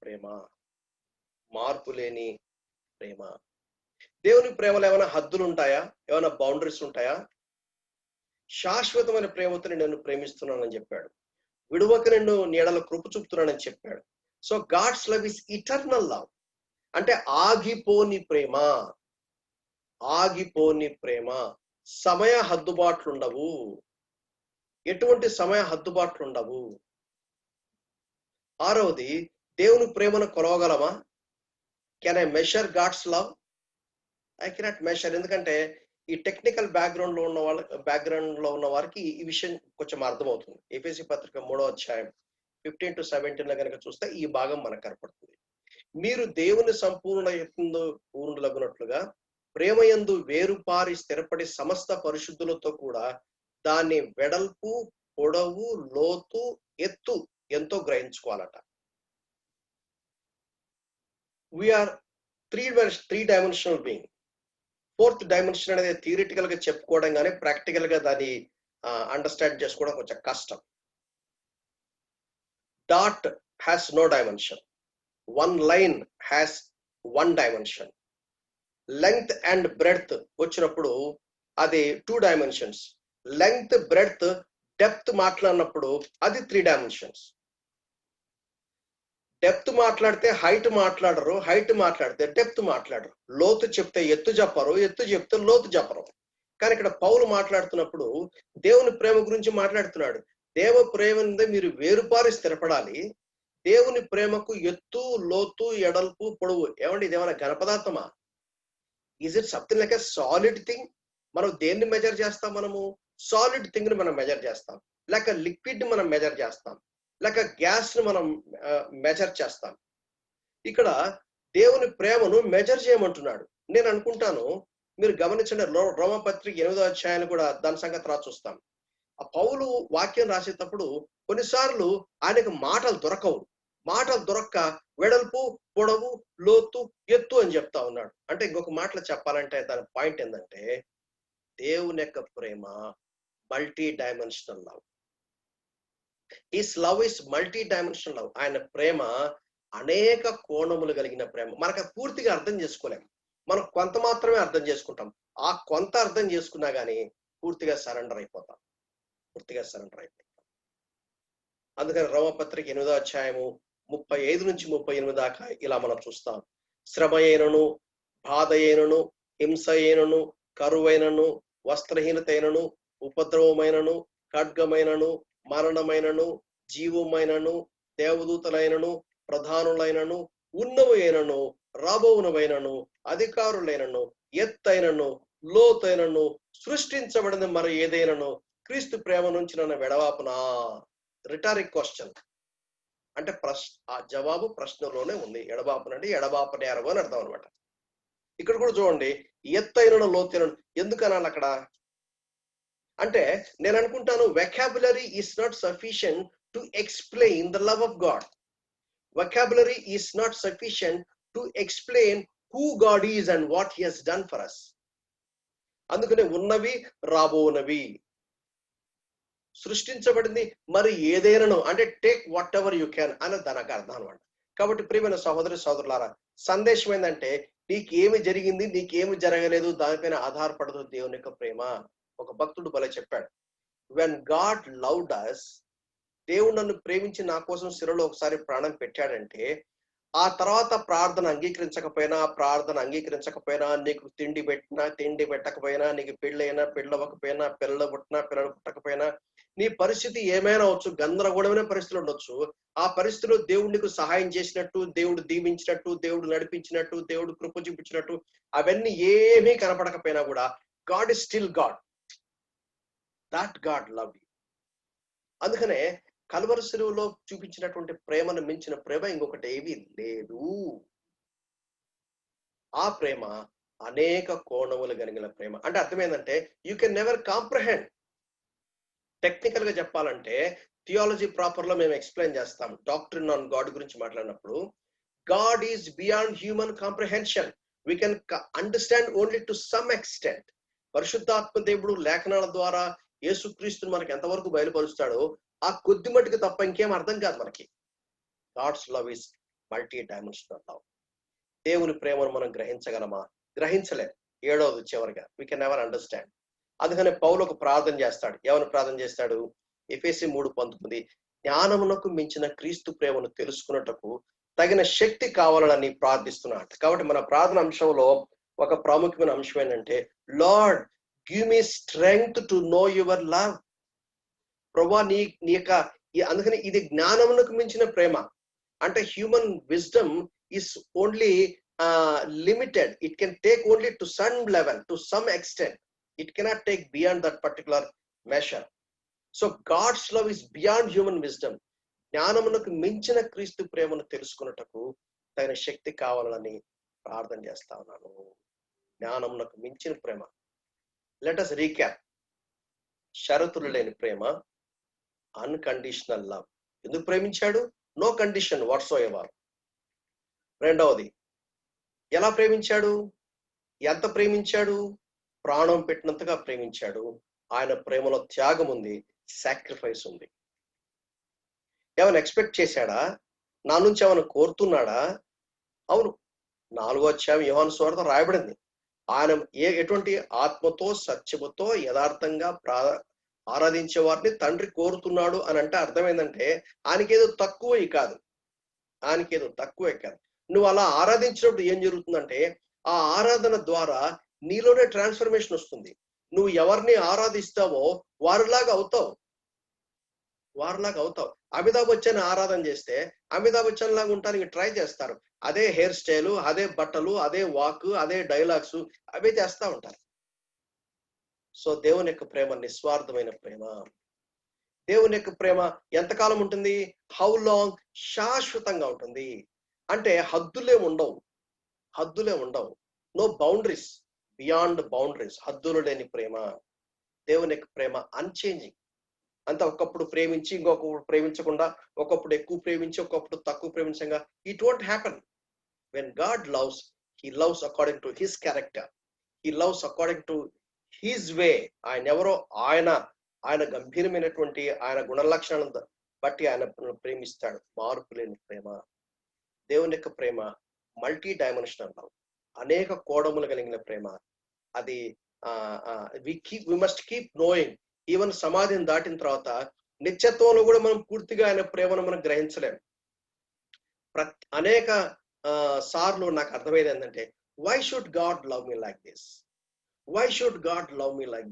ప్రేమ. దేవుని ప్రేమలో ఏమైనా హద్దులు ఉంటాయా? ఏమైనా బౌండరీస్ ఉంటాయా? శాశ్వతమైన ప్రేమతో నేను ప్రేమిస్తున్నానని చెప్పాడు. విడువక నిన్ను నీడలో కృప చూపుతున్నానని చెప్పాడు. So God's love is eternal love. అంటే ఆగిపోని ప్రేమ. సమయ హద్దుబాట్లు ఉండవు. ఎటువంటి సమయ హద్దుబాట్లు ఉండవు. ఆరవది, దేవుని ప్రేమను కొలవగలమా? Can I measure God's love? I cannot measure. ఎందుకంటే ఈ టెక్నికల్ బ్యాక్గ్రౌండ్ లో ఉన్న వారికి ఈ విషయం కొంచెం అర్థమవుతుంది. ఎఫెసీ పత్రిక 3వ అధ్యాయం 15 to 17 కనుక చూస్తే ఈ భాగం మనకు కనపడుతుంది. మీరు దేవుని పూర్ణులగునట్లుగా ప్రేమయందు వేరుపారి స్థిరపడి సమస్త పరిశుద్ధులతో కూడా దాన్ని వెడల్పు, పొడవు, లోతు, ఎత్తు ఎంతో గ్రహించుకోవాలట. We are three dimensional being. Fourth dimension అనేది థియరిటికల్ గా చెప్పుకోవడం కానీ ప్రాక్టికల్ గా దాన్ని అండర్స్టాండ్ చేసుకోవడం కొంచెం కష్టం. Dot has no dimension. One line has one dimension. Length and breadth వచ్చినప్పుడు అది 2 డైమెన్షన్స్. లెంగ్త్, బ్రెడ్త్, డెప్త్ మాట్లాడినప్పుడు అది 3 డైమెన్షన్స్. డెప్త్ మాట్లాడితే హైట్ మాట్లాడరు, హైట్ మాట్లాడితే డెప్త్ మాట్లాడరు. లోతు చెప్తే ఎత్తు చెప్పరు, ఎత్తు చెప్తే లోతు చెప్పరు. కానీ ఇక్కడ పౌలు మాట్లాడుతున్నప్పుడు దేవుని ప్రేమ గురించి మాట్లాడుతున్నాడు. దేవ ప్రేమ మీరు వేరుపారి స్థిరపడాలి. దేవుని ప్రేమకు ఎత్తు, లోతు, ఎడల్పు, పొడవు. ఏమండి, ఇదేమైనా ఘనపదార్థమా? Is it something like a solid thing? మనం దేన్ని మెజర్ చేస్తాం? మనము సాలిడ్ థింగ్ ని మనం మెజర్ చేస్తాం, లేక లిక్విడ్ ని మనం మెజర్ చేస్తాం, లేక గ్యాస్ ని మనం మెజర్ చేస్తాం. ఇక్కడ దేవుని ప్రేమను మెజర్ చేయమంటున్నాడు. నేను అనుకుంటాను, మీరు గమనించండి, రోమపత్రిక 8వ అధ్యాయాన్ని కూడా దాని సంగతి రా చూస్తాం. ఆ పౌలు వాక్యం రాసేటప్పుడు కొన్నిసార్లు ఆయనకు మాటలు దొరక్క వెడల్పు, పొడవు, లోతు, ఎత్తు అని చెప్తా ఉన్నాడు. అంటే ఇంకొక మాటలు చెప్పాలంటే దాని పాయింట్ ఏంటంటే, దేవుని యొక్క ప్రేమ multi dimensional love. His love is multi dimensional love. ఆయన ప్రేమ అనేక కోణములు కలిగిన ప్రేమ. మనకు పూర్తిగా అర్థం చేసుకోలేం. మనం కొంత మాత్రమే అర్థం చేసుకుంటాం. ఆ కొంత అర్థం చేసుకున్నా కానీ పూర్తిగా సరెండర్ అయిపోతాం. అందుకని రోమపత్రిక 8వ అధ్యాయము 35 నుంచి 38 దాకా ఇలా మనం చూస్తాం. శ్రమ అయినను, బాధ అయినను, హింస అయినను, కరువైనను, వస్త్రహీనత అయినను, ఉపద్రవమైనను, ఖడ్గమైనను, మరణమైనను, జీవమైనను, దేవదూతలైనను, ప్రధానులైనను, ఉన్నవైనను, రాబోవునవైనను, అధికారులైనను, ఎత్తైనను, లోతైనను, సృష్టించబడిన మరి ఏదైనను క్రీస్తు ప్రేమ నుంచి నన్ను వెడవాపునా. Rhetoric question. అంటే ఆ జవాబు ప్రశ్నలోనే ఉంది. ఎడబాపనంటే ఎడబాపనేరవు అని అర్థం అనమాట. ఇక్కడ కూడా చూడండి, ఎత్తైనను, లోతైనను ఎందుకు అనాలి అక్కడ అంటే, నేను అనుకుంటాను vocabulary is not sufficient to explain the love of God. Vocabulary is not sufficient to explain who God is and what he has done for us. అందుకనే ఉన్నవి, రాబోనవి, సృష్టించబడింది మరి ఏదైనాను అంటే take whatever you can అని దానికి అర్థం అనమాట. కాబట్టి ప్రియమైన సహోదరి సహోదరులారా, సందేశం ఏంటంటే నీకేమి జరిగింది, నీకేమి జరగలేదు దానిపైన ఆధారపడదు దేవుని యొక్క ప్రేమ. ఒక భక్తుడు భలే చెప్పాడు, వెన్ గాడ్ లవ్డ్ us, దేవుడు నన్ను ప్రేమించి నా కోసం శిలలో ఒకసారి ప్రాణం పెట్టాడంటే, ఆ తర్వాత ప్రార్థన అంగీకరించకపోయినా, నీకు తిండి పెట్టినా, తిండి పెట్టకపోయినా, నీకు పెళ్ళైనా, పెళ్ళవకపోయినా, పిల్లలు పుట్టినా, పిల్లలు పుట్టకపోయినా, నీ పరిస్థితి ఏమైనా అవచ్చు, గందరగోళమైన పరిస్థితులు ఉండొచ్చు. ఆ పరిస్థితిలో దేవుడు నీకు సహాయం చేసినట్టు, దేవుడు దీవించినట్టు, దేవుడు నడిపించినట్టు, దేవుడు కృప చూపించినట్టు అవన్నీ ఏమీ కనపడకపోయినా కూడా God is still God. That God love you. అందుకనే కల్వరి శిలువలో చూపించినటువంటి ప్రేమను మించిన ప్రేమ ఇంకొకటి ఏమీ లేదు. ఆ ప్రేమ అనేక కోణములు కలిగిన ప్రేమ. అంటే అర్థమైందంటే you can never comprehend. Technical గా చెప్పాలంటే థియాలజీ ప్రాపర్ లో మేము ఎక్స్ప్లెయిన్ చేస్తాం. డాక్ట్రిన్ ఆన్ గాడ్ గురించి మాట్లాడినప్పుడు, God is beyond human comprehension. We can understand only to some extent. పరిశుద్ధాత్మ దేవుడు లేఖనాల ద్వారా యేసుక్రీస్తుని మనకి ఎంతవరకు బయలుపరుస్తాడో ఆ కొద్ది మట్టుకు తప్ప ఇంకేం అర్థం కాదు మనకి. God's love is multi dimensional love. దేవుని ప్రేమను మనం గ్రహించగలమా? గ్రహించలేం. ఏడవది చివరిగా, వీ కెన్ నెవర్ అండర్స్టాండ్. అందుకనే పౌలు ఒక ప్రార్థన చేస్తాడు. ఏమని ప్రార్థన చేస్తాడు? ఎఫెసీ 3:19, జ్ఞానమునకు మించిన క్రీస్తు ప్రేమను తెలుసుకున్నటకు తగిన శక్తి కావాలని ప్రార్థిస్తున్నాడు. కాబట్టి మన ప్రార్థన అంశంలో ఒక ప్రాముఖ్యమైన అంశం ఏంటంటే, lord give me strength to know your love. ప్రభా నీ యొక్క, అందుకని ఇది జ్ఞానమునకు మించిన ప్రేమ. అంటే human wisdom is only limited. It can take only to some level, to some extent. It cannot take beyond that particular measure. So God's love is beyond human wisdom. జ్ఞానమునకు మించిన క్రీస్తు ప్రేమను తెలుసుకున్నటకు తగిన శక్తి కావాలని ప్రార్థన చేస్తా ఉన్నాను. జ్ఞానమునకు మించిన ప్రేమ. Let us recap. షరతులు లేని ప్రేమ, అన్కండిషనల్ లవ్. ఎందుకు ప్రేమించాడు? No condition వాట్సోఎవర్. రెండవది, ఎలా ప్రేమించాడు? ఎంత ప్రేమించాడు? ప్రాణం పెట్టినంతగా ప్రేమించాడు. ఆయన ప్రేమలో త్యాగం ఉంది, సాక్రిఫైస్ ఉంది. ఏమైనా ఎక్స్పెక్ట్ చేశాడా? నా నుంచి ఏమైనా కోరుతున్నాడా? అవును. 4వ అధ్యాయం యోహాను సువార్త రాయబడింది. ఆయన ఎటువంటి ఆత్మతో, సత్యముతో, యథార్థంగా ఆరాధించే వారిని తండ్రి కోరుతున్నాడు అని అంటే అర్థమైందంటే ఆయనకేదో తక్కువే కాదు. నువ్వు అలా ఆరాధించినప్పుడు ఏం జరుగుతుందంటే ఆ ఆరాధన ద్వారా నీలోనే ట్రాన్స్ఫర్మేషన్ వస్తుంది. నువ్వు ఎవరిని ఆరాధిస్తావో వారిలాగా అవుతావు. అమితాబ్ బచ్చన్ ఆరాధన చేస్తే అమితాబ్ బచ్చన్ లాగా ఉండడానికి ట్రై చేస్తారు. అదే హెయిర్ స్టైలు, అదే బట్టలు, అదే వాక్, అదే డైలాగ్స్ అవే చేస్తా ఉంటారు. సో దేవుని యొక్క ప్రేమ నిస్వార్థమైన ప్రేమ. దేవుని యొక్క ప్రేమ ఎంతకాలం ఉంటుంది? How long? శాశ్వతంగా ఉంటుంది. అంటే హద్దులే ఉండవు. No boundaries, beyond boundaries. హద్దులు లేని ప్రేమ. దేవుని యొక్క ప్రేమ అన్చేంజింగ్. అంత ఒకప్పుడు ప్రేమించి ఇంకొకప్పుడు ప్రేమించకుండా, ఒకప్పుడు ఎక్కువ ప్రేమించి ఒకప్పుడు తక్కువ ప్రేమించగా, it won't happen. When God loves, he loves according to his character. He loves according to his way. ఆయన ఎవరో, ఆయన గంభీరమైనటువంటి ఆయన గుణలక్షణాలను బట్టి ఆయన ప్రేమిస్తాడు. మార్పు లేని ప్రేమ. దేవుని యొక్క ప్రేమ మల్టీ డైమెన్షనల్ లవ్, అనేక కోణములు కలిగిన ప్రేమ. అది we must keep knowing. Even సమాధిని దాటిన తర్వాత నిత్యత్వంలో కూడా మనం పూర్తిగా ఆయన ప్రేమను మనం గ్రహించలేం. అనేక సార్లు నాకు అర్థమైంది ఏంటంటే, why should God love me like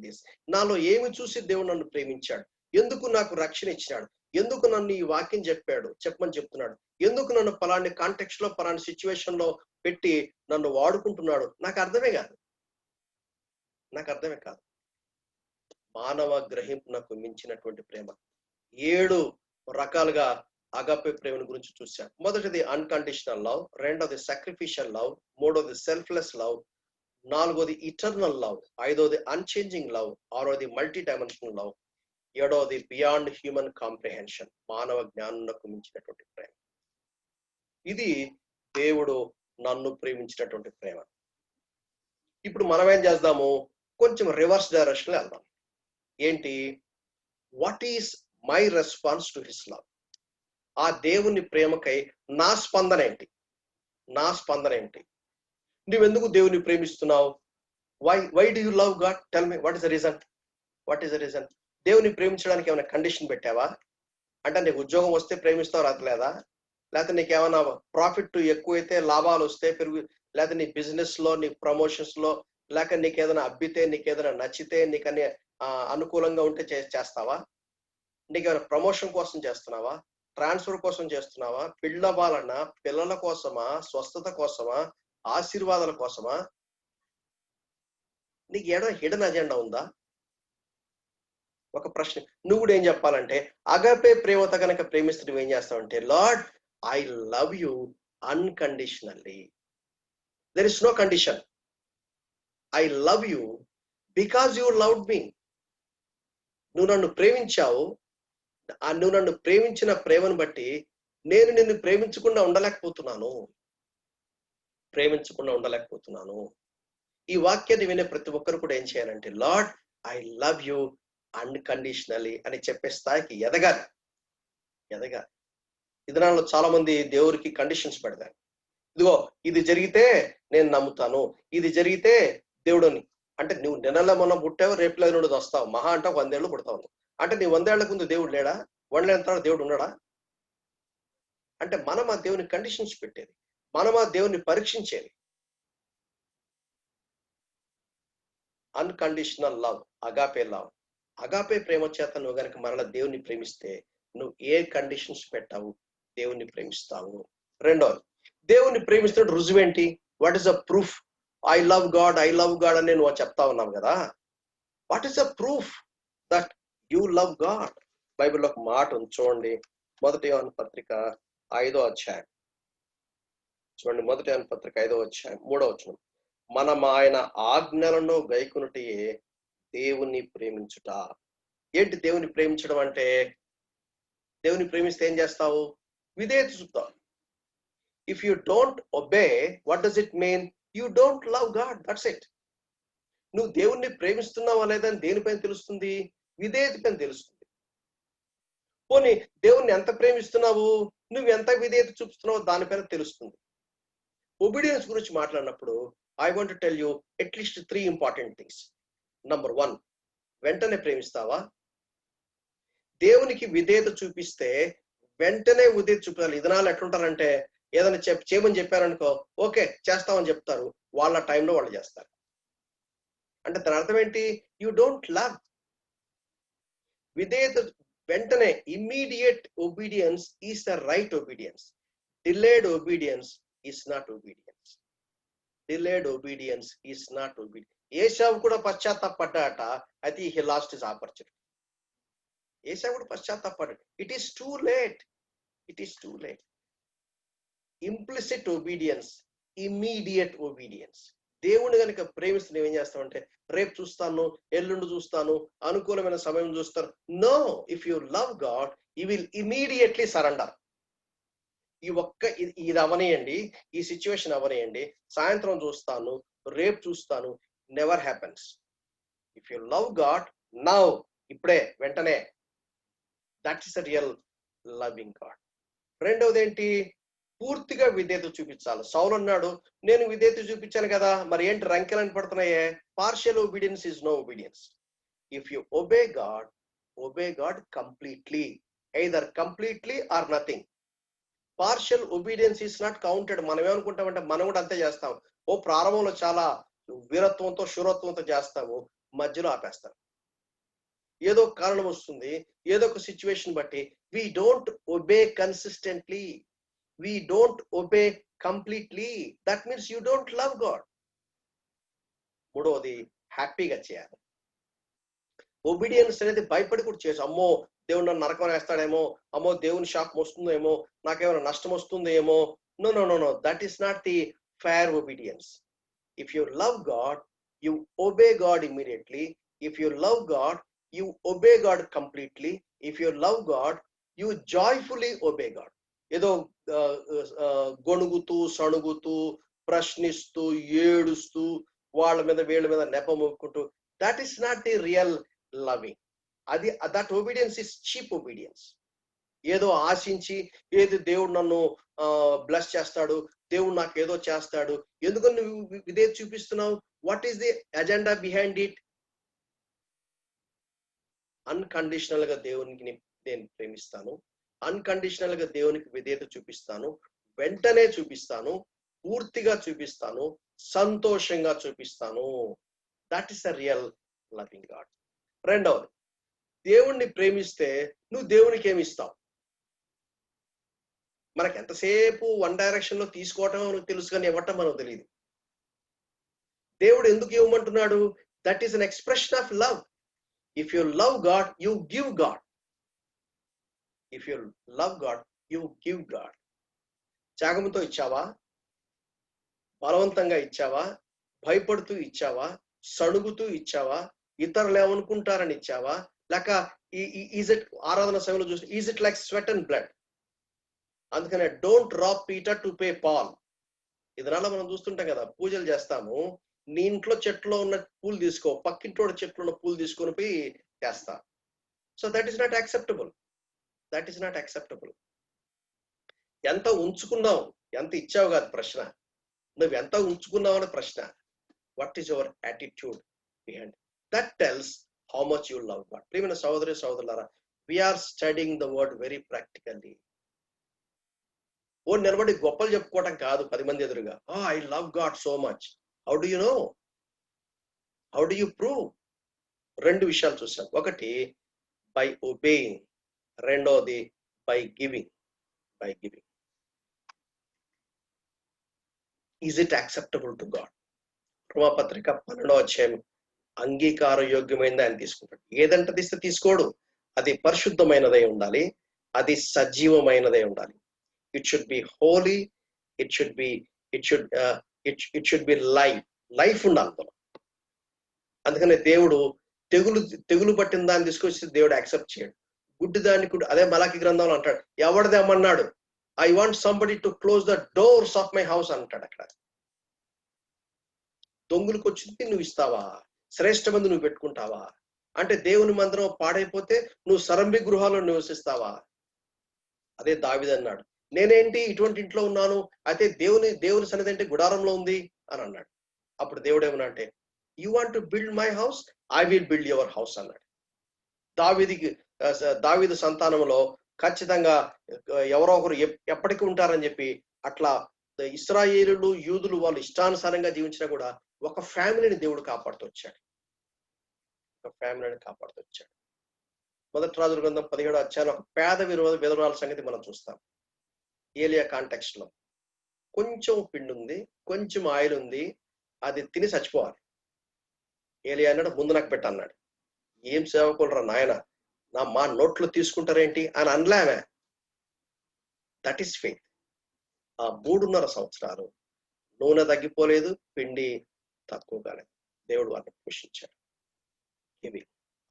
this? నాలో ఏమి చూసి దేవుడు నన్ను ప్రేమించాడు? ఎందుకు నాకు రక్షణ ఇచ్చినాడు? ఎందుకు నన్ను ఈ వాక్యం చెప్పమని చెప్తున్నాడు? ఎందుకు నన్ను పలాంటి కాంటెక్స్ట్ లో, పలాంటి సిచ్యువేషన్ లో పెట్టి నన్ను వాడుకుంటున్నాడు? నాకు అర్థమే కాదు. మానవ గ్రహింపునకు మించినటువంటి ప్రేమ. 7 రకాలుగా అగాపే ప్రేమను గురించి చూశాం. మొదటిది అన్కండిషనల్ లవ్, రెండవది సాక్రిఫిషియల్ లవ్, మూడవది selfless love, 4వది eternal love, 5వది unchanging love, 6వది multi dimensional love, 7వది beyond human comprehension, మానవ జ్ఞానంకు మించినటువంటి ప్రేమ. ఇది దేవుడు నన్ను ప్రేమించినటువంటి ప్రేమ. ఇప్పుడు మనం ఏం చేద్దాము? కొంచెం రివర్స్ డైరెక్షన్ లో వెళ్దాం. ఏంటి? What is my response to his love? ఆ దేవుని ప్రేమకై నా స్పందన ఏంటి? నా స్పందన ఏంటి? నువ్వెందుకు దేవుని ప్రేమిస్తున్నావు? Why do you love God? Tell me, what is the reason? What is the reason? దేవుని ప్రేమించడానికి ఏమైనా కండిషన్ పెట్టావా? అంటే నీకు ఉద్యోగం వస్తే ప్రేమిస్తావు రాట్లేదా? లేకపోతే నీకేమైనా ప్రాఫిట్ ఎక్కువైతే, లాభాలు వస్తే పెరుగు, లేకపోతే నీ బిజినెస్ లో, నీ ప్రమోషన్స్ లో, లేక నీకేదైనా అబ్బితే, నీకేదైనా నచ్చితే, నీకని అనుకూలంగా ఉంటే చేస్తావా? నీకేమైనా ప్రమోషన్ కోసం చేస్తున్నావా? ట్రాన్స్ఫర్ కోసం చేస్తున్నావా? పిల్లల పిల్లల కోసమా? స్వస్థత కోసమా? ఆశీర్వాదాల కోసమా? నీకు ఏదో హిడెన్ అజెండా ఉందా? ఒక ప్రశ్న. నువ్వు కూడా ఏం చెప్పాలంటే, అగాపే ప్రేమతో కనుక ప్రేమిస్తే నువ్వేం చేస్తావంటే, lord I love you unconditionally. There is no condition. I love you because you loved మీ. నువ్వు నన్ను ప్రేమించావు. నువ్వు నన్ను ప్రేమించిన ప్రేమను బట్టి నేను నిన్ను ప్రేమించకుండా ఉండలేకపోతున్నాను. ఈ వాక్యాన్ని వినే ప్రతి ఒక్కరు కూడా ఏం చేయాలంటే, lord I love you unconditionally అని చెప్పే స్థాయికి ఎదగాలి. ఈ దినాల్లో చాలా మంది దేవుడికి కండిషన్స్ పెడతారు. ఇదిగో ఇది జరిగితే నేను నమ్ముతాను, ఇది జరిగితే దేవుడుని. అంటే నువ్వు నిన్నలో మొన్న పుట్టావు, రేపులో నుండి వస్తావు, మహా అంటే 100 ఏళ్ళు పుడతావు. అంటే నీ 100 ఏళ్ల ముందు దేవుడు లేడా? 100 ఏళ్ళ తర్వాత దేవుడు ఉన్నాడా? అంటే మనం ఆ దేవుని కండిషన్స్ పెట్టేది, మనం ఆ దేవుని పరీక్షించేది. Unconditional love, agape love. Agape ప్రేమ చేత నువ్వు గనక మరలా దేవుని ప్రేమిస్తే నువ్వు ఏ కండిషన్స్ పెట్టావు, దేవుని ప్రేమిస్తావు. రెండోది, దేవుని ప్రేమిస్తున్న రుజువేంటి? What is the proof? I love God అని నువ్వు చెప్తా ఉన్నావు కదా. What is the proof that you love God? బైబిల్లో ఒక మాట ఉంది చూడండి, 1 యోహాను పత్రిక 5వ అధ్యాయం చూడండి. 1 యోహాను పత్రిక 5వ అధ్యాయం 3వ వచనం. మనం ఆయన ఆజ్ఞలను గైకొనుటయే దేవుని ప్రేమించుట. ఏంటి దేవుని ప్రేమించడం అంటే? దేవుని ప్రేమిస్తే ఏం చేస్తావు? విధేయత చూపుతావు. If you don't obey, what does it mean? You don't love God, that's it. నువ్వు దేవుణ్ణి ప్రేమిస్తున్నావు అనేదని దేనిపైన తెలుస్తుంది? విధేయత పైన తెలుస్తుంది. పోనీ దేవుణ్ణి ఎంత ప్రేమిస్తున్నావు, నువ్వు ఎంత విధేయత చూపుతున్నావు దానిపైన తెలుస్తుంది. ఒబీడియన్స్ గురించి మాట్లాడినప్పుడు I want to tell you at least 3 important things. Number 1, వెంటనే ప్రేమిస్తావా? దేవునికి విధేయత చూపిస్తే వెంటనే విధేయత చూపాలి. ఇదనాలు ఎట్లుంటారంటే, ఏదైనా చేయమని చెప్పారనుకో, ఓకే చేస్తామని చెప్తారు, వాళ్ళ టైంలో వాళ్ళు చేస్తారు. అంటే దాని అర్థం ఏంటి? You don't love. విధేయత వెంటనే, immediate obedience is the right obedience. Delayed obedience is not obedience. Delayed obedience is not obedience. ఏశావు కూడా పశ్చాత్తాపడ్డాట, అయితే హి లాస్ట్ హిస్ ఆపర్చునిటీ. ఏశావు కూడా పశ్చాత్తాపడ్డాడు. It is too late. Implicit obedience, immediate obedience. దేవుని కనుక ప్రేమిస్తే ఏం చేస్తామంటే, రేపు చూస్తాను, ఎల్లుండి చూస్తాను, అనుకూలమైన సమయం చూస్తాను. No, if you love God you will immediately surrender. ఇది అవనేయండి, ఈ సిచ్యువేషన్ అవనేయండి, సాయంత్రం చూస్తాను, రేపు చూస్తాను, never happens. If you love God now, ఇప్పుడే, వెంటనే, that is the real loving God. రెండవది ఏంటి? పూర్తిగా విధేయత చూపించాలి. సౌలు అన్నాడు, నేను విధేయత చూపించాను కదా, మరి ఏంటి రంకెలని పడుతున్నాయే? Partial obedience is no obedience. If you obey God completely, either completely are nothing. Partial obedience is not counted. మనం ఏమనుకుంటామంటే మనం కూడా అంతే చేస్తాం. ప్రారంభంలో చాలా వీరత్వంతో, శూరత్వంతో చేస్తాము, మధ్యలో ఆపేస్తాం. ఏదో కారణం వస్తుంది, ఏదో ఒక సిచ్యువేషన్ బట్టి we don't obey consistently, we don't obey completely. That means you don't love God. మూడవది, హ్యాపీగా చేయాలి. ఒబీడియన్స్ అనేది భయపడి కూడా చేసి, అమ్మో దేవుడు నన్ను నరకం వేస్తాడేమో, అమ్మో దేవుని శాపం వస్తుందేమో, నాకేమైనా నష్టం వస్తుందేమో. No no no no, that is not the fair obedience. If you love God you obey God immediately. If you love God you obey God completely. If you love God, you joyfully obey God. ఏదో గొణుగుతూ, సణుగుతూ, ప్రశ్నిస్తూ, ఏడుస్తూ, వాళ్ళ మీద వీళ్ళ మీద నెపమొక్కుంటూ, that is not the real loving. That obedience is cheap obedience. ఏదో ఆశించి ఏది దేవుడు నన్ను బ్లెస్ చేస్తాడు, దేవుడు నాకు ఏదో చేస్తాడు, ఎందుకు నువ్వు ఇదే చూపిస్తున్నావు? What is the agenda behind it? Unconditional గా దేవునికి నేను ప్రేమిస్తాను, అన్కండిషనల్ గా దేవునికి విధేయత చూపిస్తాను, వెంటనే చూపిస్తాను, పూర్తిగా చూపిస్తాను, సంతోషంగా చూపిస్తాను. That is the real loving God. రెండవది, దేవుణ్ణి ప్రేమిస్తే నువ్వు దేవునికి ఏమి ఇస్తావు? మనకి ఎంతసేపు వన్ డైరెక్షన్ లో తీసుకోవటం తెలుసు, కానీ ఇవ్వటం మనకు తెలియదు. దేవుడు ఎందుకు ఇవ్వమంటున్నాడు? That is an expression of love. If you love God, you give God. If you love God, you give God. త్యాగంతో ఇచ్చావా? బలవంతంగా ఇచ్చావా? భయపడుతూ ఇచ్చావా? సణుగుతూ ఇచ్చావా? ఇతరులు ఏమనుకుంటారని ఇచ్చావా? లేక ఈజ్ ఇట్ ఆరాధన సమయంలో చూసి is it like sweat and blood? అందుకనే don't rob Peter to pay Paul. ఇదనాల మనం చూస్తుంటాం కదా, పూజలు చేస్తాము, నీ ఇంట్లో చెట్లో ఉన్న పూలు తీసుకో, పక్కింటోడు చెట్లు ఉన్న పూలు తీసుకొని పోయి చేస్తా. So that is not acceptable. That is not acceptable. ఎంత ఉంచుకున్నావు, ఎంత ఇచ్చావు కాదు ప్రశ్న, నువ్వు ఎంత ఉంచుకున్నావు అనే ప్రశ్న. What is your attitude behind? That tells how much you love God. ప్రియమైన సహోదరి సహోదరులారా, we are studying the word very practically. ఓ నిలబడి గొప్పలు చెప్పుకోవటం కాదు 10 మంది ఎదురుగా. I love God so much. How do you know? How do you prove? 2 విషయాలు చూసాం. ఒకటి బై ఒబేయింగ్, రెండోది by giving. By giving. Is it acceptable to God? రోమాపత్రిక 12వ అధ్యాయం అంగీకార యోగ్యమైనది ఆయన తీసుకుంటాడు. ఏదంటే తీస్తే తీసుకోడు. అది పరిశుద్ధమైనదై ఉండాలి, అది సజీవమైనదై ఉండాలి. It should be Holi, it should be life ఉండాలి. అందుకనే దేవుడు తెగులు పట్టిన దాన్ని తీసుకొచ్చి దేవుడు యాక్సెప్ట్ చేయడు. గుడ్డి దాన్ని కూడా అదే మలాకి గ్రంథంలో అంటాడు, ఎవరిదేమన్నాడు, I want somebody to close the doors of my house అంటాడు. అక్కడ దొంగులకు వచ్చింది నువ్వు ఇస్తావా? శ్రేష్టమంది నువ్వు పెట్టుకుంటావా? అంటే దేవుని మందిరం పాడైపోతే నువ్వు సరంబి గృహాల్లో నివసిస్తావా? అదే దావీదు అన్నాడు, నేనేంటి ఇటువంటి ఇంట్లో ఉన్నాను, అయితే దేవుని సన్నిధి అంటే గుడారంలో ఉంది అని అన్నాడు. అప్పుడు దేవుడు ఏమన్నా అంటే, you want to build my house, I will build your house అన్నాడు. దావీదు సంతానంలో ఖచ్చితంగా ఎవరో ఒకరు ఎప్పటికీ ఉంటారని చెప్పి, అట్లా ఇశ్రాయేలులు యూదులు వాళ్ళు ఇష్టానుసారంగా జీవించినా కూడా ఒక ఫ్యామిలీని దేవుడు కాపాడుతూ వచ్చాడు. ఒక ఫ్యామిలీని కాపాడుతూ వచ్చాడు. మొదటి రాజుల గ్రంథం 17వ అధ్యాయంలో ఒక పేద విధవరాల సంగతి మనం చూస్తాం. ఏలియా కాంటెక్స్ట్ లో కొంచెం పిండి ఉంది, కొంచెం ఆయిల్ ఉంది, అది తిని చచ్చిపోవాలి. ఏలియా అన్నాడు, ముందు నాకు పెట్టన్నాడు. ఏం సేవకులరా నాయన, మా నోట్లో తీసుకుంటారేంటి అని అనలేమే. That is faith. ఆ 3.5 సంవత్సరాలు నూనె తగ్గిపోలేదు, పిండి తక్కువ కాలేదు. దేవుడు వారిని పోషించాడు. ఇవి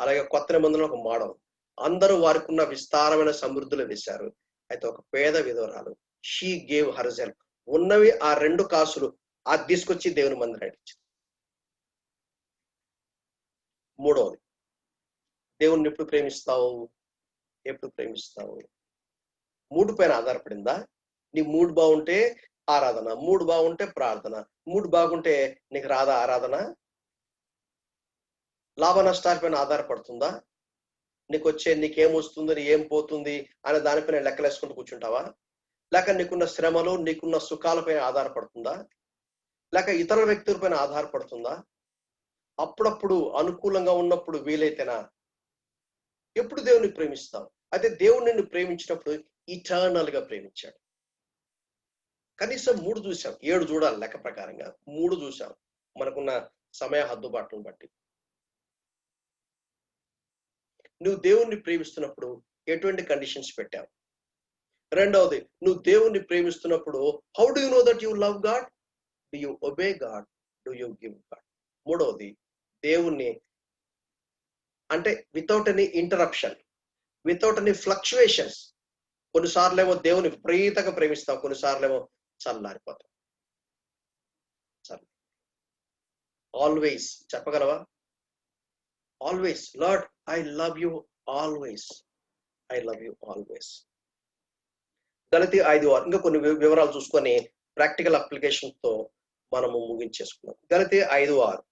అలాగే కొత్త నిబంధనలో ఒక మోడల్. అందరూ వారికి ఉన్న విస్తారమైన సమృద్ధులు వేశారు. అయితే ఒక పేద విధవరాలు, షీ గేవ్ హర్సెల్ఫ్, ఉన్నవి ఆ 2 కాసులు అది తీసుకొచ్చి దేవుని మందిరానికి ఇచ్చింది. మూడవది, దేవుణ్ణి ఎప్పుడు ప్రేమిస్తావు? ఎప్పుడు ప్రేమిస్తావు? మూడు పైన ఆధారపడిందా? నీ మూడు బాగుంటే ఆరాధన, మూడు బాగుంటే ప్రార్థన, మూడు బాగుంటే నీకు రాదా ఆరాధన? లాభ నష్టాల పైన ఆధారపడుతుందా? నీకేమొస్తుంది, ఏం పోతుంది అనే దానిపైన లెక్కలేసుకుంటూ కూర్చుంటావా? లేక నీకున్న శ్రమలు, నీకున్న సుఖాలపైన ఆధారపడుతుందా? లేక ఇతర వ్యక్తులపైన ఆధారపడుతుందా? అప్పుడప్పుడు అనుకూలంగా ఉన్నప్పుడు వీలైతేనా? ఎప్పుడు దేవుని ప్రేమిస్తావు? అయితే దేవుడు నిన్ను ప్రేమించినప్పుడు ఇటర్నల్ గా ప్రేమించాడు. కనీసం 3 చూసాం, 7 చూడాలి లెక్క ప్రకారంగా. 3 చూసాం మనకున్న సమయ హద్దుబాటును బట్టి. నువ్వు దేవుణ్ణి ప్రేమిస్తున్నప్పుడు ఎటువంటి కండిషన్స్ పెట్టావు? రెండవది, నువ్వు దేవుణ్ణి ప్రేమిస్తున్నప్పుడు how do you know that you love God? Do you obey God? Do you give God? మూడవది, దేవుణ్ణి అంటే without any interruption, without any fluctuations. కొన్నిసార్లు ఏమో దేవుని విపరీతంగా ప్రేమిస్తాం, కొన్నిసార్లు ఏమో చల్లారిపోతాం. ఆల్వేస్ చెప్పగలవా? Always, Lord I love you always, I love you always. గలతీ 5:6 ఇంకా కొన్ని వివరాలు చూసుకొని ప్రాక్టికల్ అప్లికేషన్ తో మనము ముగించేసుకున్నాం. గలతీ 5:6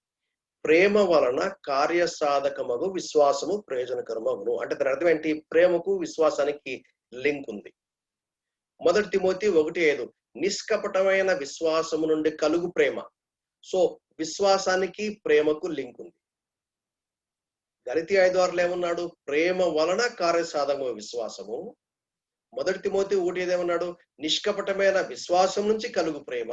ప్రేమ వలన కార్యసాధకమగు విశ్వాసము ప్రయోజనకరమగును. అంటే దాని అర్థం ఏంటి? ప్రేమకు విశ్వాసానికి లింక్ ఉంది. 1 తిమోతి 1:5 నిష్కపటమైన విశ్వాసము నుండి కలుగు ప్రేమ. సో విశ్వాసానికి ప్రేమకు లింక్ ఉంది. గలతీ 5:6 ఏమన్నాడు? ప్రేమ వలన కార్యసాధకమగు విశ్వాసము. 1 తిమోతి 1:5 ఏమన్నాడు? నిష్కపటమైన విశ్వాసం నుంచి కలుగు ప్రేమ.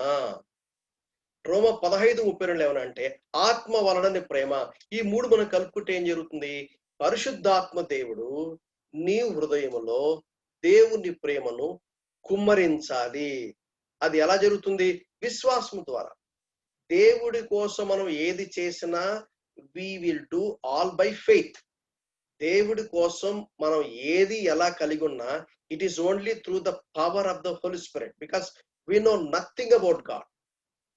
రోమ 15:32 ఏమనంటే ఆత్మ వలనని ప్రేమ. ఈ మూడు మనం కలుపుకుంటే ఏం జరుగుతుంది? పరిశుద్ధాత్మ దేవుడు నీ హృదయములో దేవుని ప్రేమను కుమ్మరించాలి. అది ఎలా జరుగుతుంది? విశ్వాసం ద్వారా. దేవుడి కోసం మనం ఏది చేసినా we will do all by faith. దేవుడి కోసం మనం ఏది ఎలా కలిగి ఉన్నా it is only through the power of the Holy Spirit, because we know nothing about God.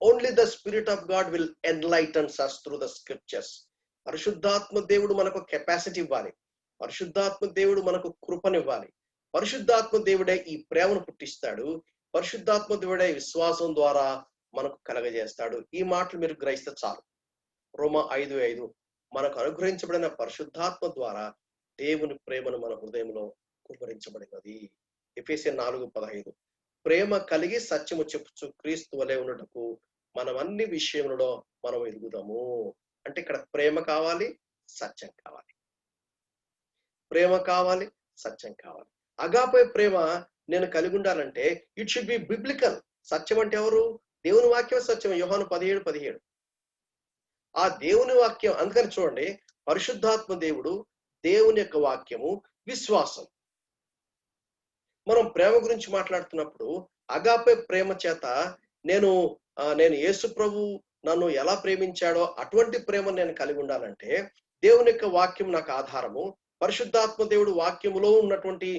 Only the Spirit of God will enlighten us through the scriptures. పరిశుద్ధాత్మ దేవుడు మనకు కెపాసిటీ ఇవ్వాలి. పరిశుద్ధాత్మ దేవుడు మనకు కృపనివ్వాలి. పరిశుద్ధాత్మ దేవుడే ఈ ప్రేమను పుట్టిస్తాడు. పరిశుద్ధాత్మ దేవుడే విశ్వాసం ద్వారా మనకు కలగజేస్తాడు. ఈ మాటలు మీరు గ్రహిస్తే చాలు. రోమ 5:5 మనకు అనుగ్రహించబడిన పరిశుద్ధాత్మ ద్వారా దేవుని ప్రేమను మన హృదయంలో కుమ్మరించబడినది. ఎఫెసీయులు 4:15 ప్రేమ కలిగి సత్యము చెప్పుచు క్రీస్తు వలె ఉన్నటకు మనం అన్ని విషయములలో మనం ఎదుగుదాము. అంటే ఇక్కడ ప్రేమ కావాలి, సత్యం కావాలి. ప్రేమ కావాలి, సత్యం కావాలి. అగాపే ప్రేమ నేను కలిగి ఉండాలంటే ఇట్ షుడ్ బి బిబ్లికల్. సత్యం అంటే ఎవరు? దేవుని వాక్యం సత్యం. యోహాను 17:17 ఆ దేవుని వాక్యం. అందుకని చూడండి, పరిశుద్ధాత్మ దేవుడు, దేవుని యొక్క వాక్యము, విశ్వాసం. మనం ప్రేమ గురించి మాట్లాడుతున్నప్పుడు అగాపే ప్రేమ చేత నేను యేసు ప్రభు నన్ను ఎలా ప్రేమించాడో అటువంటి ప్రేమ నేను కలిగి ఉండాలంటే దేవుని యొక్క వాక్యం నాకు ఆధారము. పరిశుద్ధాత్మ దేవుడు వాక్యములో ఉన్నటువంటి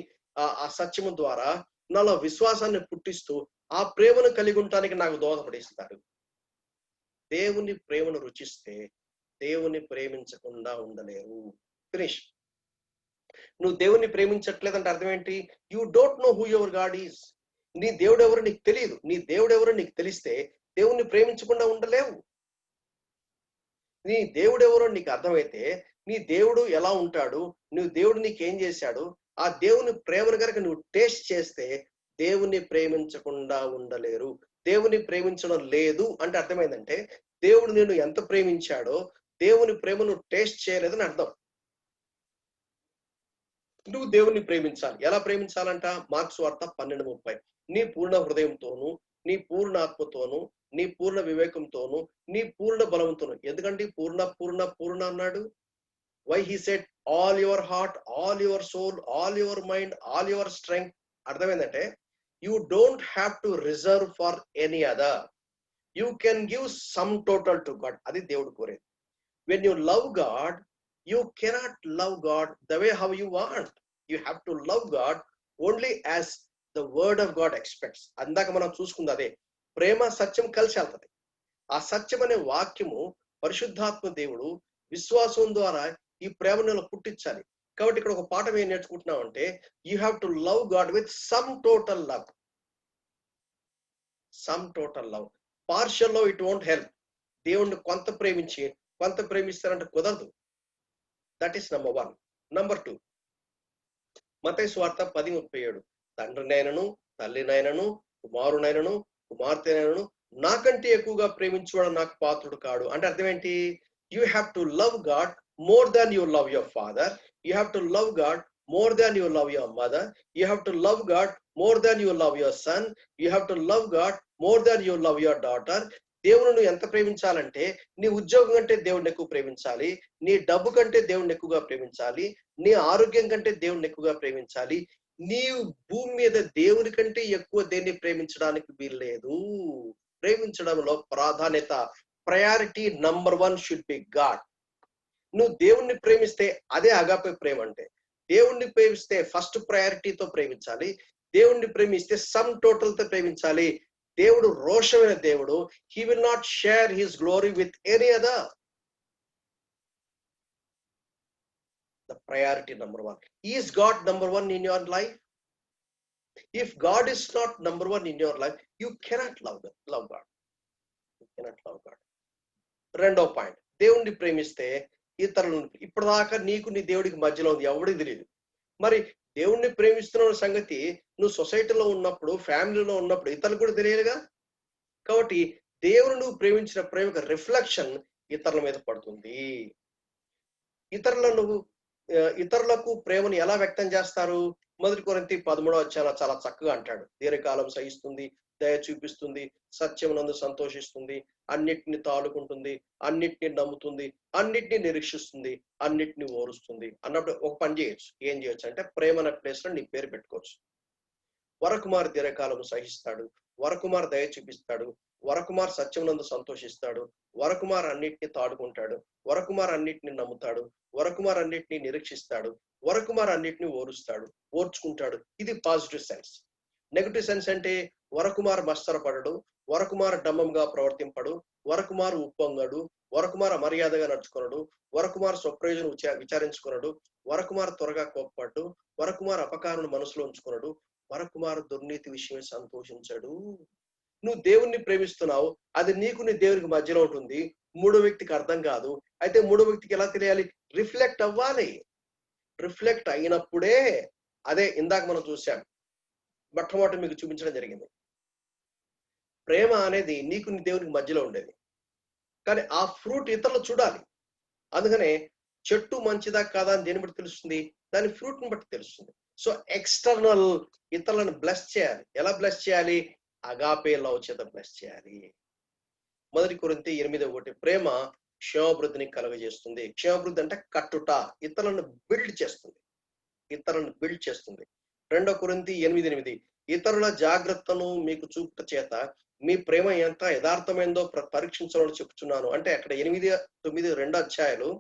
ఆ సత్యము ద్వారా నాలో విశ్వాసాన్ని పుట్టిస్తూ ఆ ప్రేమను కలిగి ఉండటానికి నాకు దోహదపడిస్తాడు. దేవుని ప్రేమను రుచిస్తే దేవుని ప్రేమించకుండా ఉండలేరు. ఫినిష్. నువ్వు దేవుని ప్రేమించట్లేదంటే అర్థం ఏంటి? You don't know who your God is. నీ దేవుడు ఎవరు నీకు తెలియదు. నీ దేవుడు ఎవరు నీకు తెలిస్తే దేవుణ్ణి ప్రేమించకుండా ఉండలేవు. నీ దేవుడు ఎవరో నీకు అర్థమైతే నీ దేవుడు ఎలా ఉంటాడు, నువ్వు దేవుడు నీకేం చేశాడు, ఆ దేవుని ప్రేమను కనుక నువ్వు టేస్ట్ చేస్తే దేవుని ప్రేమించకుండా ఉండలేరు. దేవుని ప్రేమించడం లేదు అంటే అర్థమైందంటే దేవుడు నిన్ను ఎంత ప్రేమించాడో దేవుని ప్రేమను టేస్ట్ చేయలేదని అర్థం. నువ్వు దేవుని ప్రేమించాలి. ఎలా ప్రేమించాలంట? మార్క్స్ వార్త 12:30 నీ పూర్ణ హృదయంతోను, నీ పూర్ణ ఆత్మతోను, నీ పూర్ణ వివేకంతోను, నీ పూర్ణ బలంతోను. ఎందుకంటే పూర్ణ పూర్ణ పూర్ణ అన్నాడు. Why he said all your heart, all your soul, all your mind, all your strength. అర్థమైందంటే you don't have to reserve for any other. You can give some total to God. అది దేవుడు కోరేది. When you love God, you cannot love God the way how you want. You have to love God only as the word of God expects. అందాక మనం చూసుకుంది అదే. ప్రేమ సత్యం కలిసి వెళ్తుంది. ఆ సత్యం అనే వాక్యము పరిశుద్ధాత్మ దేవుడు విశ్వాసం ద్వారా ఈ ప్రేమను పుట్టించాలి. కాబట్టి ఇక్కడ ఒక పాఠం ఏం నేర్చుకుంటున్నాం అంటే you have to love God with sum total love. Sum total love. Partial love it won't help. దేవుణ్ణి కొంత ప్రేమించి కొంత ప్రేమిస్తారంటే కుదరదు. That is number 1. నంబర్ 2 మత్తయి సువార్త 10:37 తండ్రినైనను, తల్లినైనను, కుమారునైనను, కుమార్తెనైనను నాకంటే ఎక్కువగా ప్రేమించువాడు నాకు పాత్రుడు కాడు. అంటే అర్థం ఏంటి? You have to love God more than you love your father. You have to love God more than you love your mother. You have to love God more than you love your son. You have to love God more than you love your daughter. దేవుని ఎంత ప్రేమించాలంటే నీ ఉద్యోగం కంటే దేవుడిని ఎక్కువ ప్రేమించాలి, నీ డబ్బు కంటే దేవుడిని ఎక్కువగా ప్రేమించాలి, నీ ఆరోగ్యం కంటే దేవుడిని ఎక్కువగా ప్రేమించాలి. నీ భూమి మీద దేవుని కంటే ఎక్కువ దేన్ని ప్రేమించడానికి వీల్లేదు. ప్రేమించడంలో ప్రాధాన్యత, priority number 1 should be God. నువ్వు దేవుణ్ణి ప్రేమిస్తే అదే అగాపే ప్రేమ. అంటే దేవుణ్ణి ప్రేమిస్తే ఫస్ట్ ప్రయారిటీతో ప్రేమించాలి. దేవుణ్ణి ప్రేమిస్తే సమ్ టోటల్ తో ప్రేమించాలి. దేవుడు రోషమైన దేవుడు. He will not share his glory with any other. The priority number 1. Is God number 1 in your life? If God is not number 1 in your life, you cannot love God. You cannot love God. రెండో పాయింట్, దేవుణ్ణి ప్రేమిస్తే ఇతరులను, ఇప్పటిదాకా నీకు నీ దేవుడికి మధ్యలో ఉంది, ఎవడికి తెలియదు. మరి దేవుణ్ణి ప్రేమిస్తున్న సంగతి నువ్వు సొసైటీలో ఉన్నప్పుడు, ఫ్యామిలీలో ఉన్నప్పుడు ఇతరులకు కూడా తెలియాలిగా. కాబట్టి దేవుని నువ్వు ప్రేమించిన ప్రేమ రిఫ్లెక్షన్ ఇతరుల మీద పడుతుంది. ఇతరులకు ప్రేమను ఎలా వ్యక్తం చేస్తారు? 1 కొరింథీ 13వ అధ్యాయంలో చాలా చక్కగా అంటాడు. దీర్ఘకాలం సహిస్తుంది, దయ చూపిస్తుంది, సత్యమునందు సంతోషిస్తుంది, అన్నిటిని తాలుకుంటుంది, అన్నిటిని నమ్ముతుంది, అన్నిటిని నిరీక్షిస్తుంది, అన్నిటిని ఓరుస్తుంది అన్నప్పుడు ఒక పని చేయొచ్చు. ఏం చేయొచ్చు అంటే ప్రేమ అనే ప్లేస్ లో నీ పేరు పెట్టుకోవచ్చు. వరకుమార్ దీర్ఘకాలం సహిస్తాడు, వరకుమార్ దయ చూపిస్తాడు, వరకుమార్ సత్యమునందు సంతోషిస్తాడు, వరకుమార్ అన్నిటిని తాడుకుంటాడు, వరకుమార్ అన్నిటిని నమ్ముతాడు, వరకుమార్ అన్నిటిని నిరీక్షిస్తాడు, వరకుమార్ అన్నిటిని ఓర్చుకుంటాడు. ఇది పాజిటివ్ సెన్స్. నెగటివ్ సెన్స్ అంటే వరకుమార్ మత్సరపడడు, వరకుమార్ డంబంగా ప్రవర్తింపడు, వరకుమార్ ఉప్పొంగడు, వరకుమార్ అమర్యాదగా నడుచుకొనడు, వరకుమార్ స్వప్రయోజనం విచారించుకొనడు, వరకుమార్ త్వరగా కోప్పడ్డు, వరకుమార్ అపకారం మనసులో ఉంచుకొనడు, వరకుమార్ దుర్నీతి విషయమే సంతోషించడు. నువ్వు దేవుణ్ణి ప్రేమిస్తున్నావు, అది నీకు నీ దేవునికి మధ్యలో ఉంటుంది, మూడో వ్యక్తికి అర్థం కాదు. అయితే మూడో వ్యక్తికి ఎలా తెలియాలి? రిఫ్లెక్ట్ అవ్వాలి. రిఫ్లెక్ట్ అయినప్పుడే, అదే ఇందాక మనం చూసాం, మొట్టమొదటి మీకు చూపించడం జరిగింది. ప్రేమ అనేది నీకు నీ దేవునికి మధ్యలో ఉండేది, కానీ ఆ ఫ్రూట్ ఇతరులు చూడాలి. అందుకనే చెట్టు మంచిదా కాదా అని దేని బట్టి తెలుస్తుంది? దాని ఫ్రూట్ ని బట్టి తెలుస్తుంది. సో ఎక్స్టర్నల్ ఇతరులను బ్లెస్ చేయాలి. ఎలా బ్లెస్ చేయాలి? అగాపే లవ్ చేత బ్లెస్ చేయాలి. 1 కొరింథీ 8:1, ప్రేమ క్షేమవృద్ధిని కలుగజేస్తుంది. క్షేమవృద్ధి అంటే కట్టుట, ఇతరులను బిల్డ్ చేస్తుంది, ఇతరులను బిల్డ్ చేస్తుంది. 2 కొరింథీ 8:8, ఇతరుల జాగ్రత్తను మీకు చూపుట చేత మీ ప్రేమ ఎంత యథార్థమైందో పరీక్షించాలని చెప్తున్నాను. అంటే అక్కడ 8, 9, 2 అధ్యాయాలు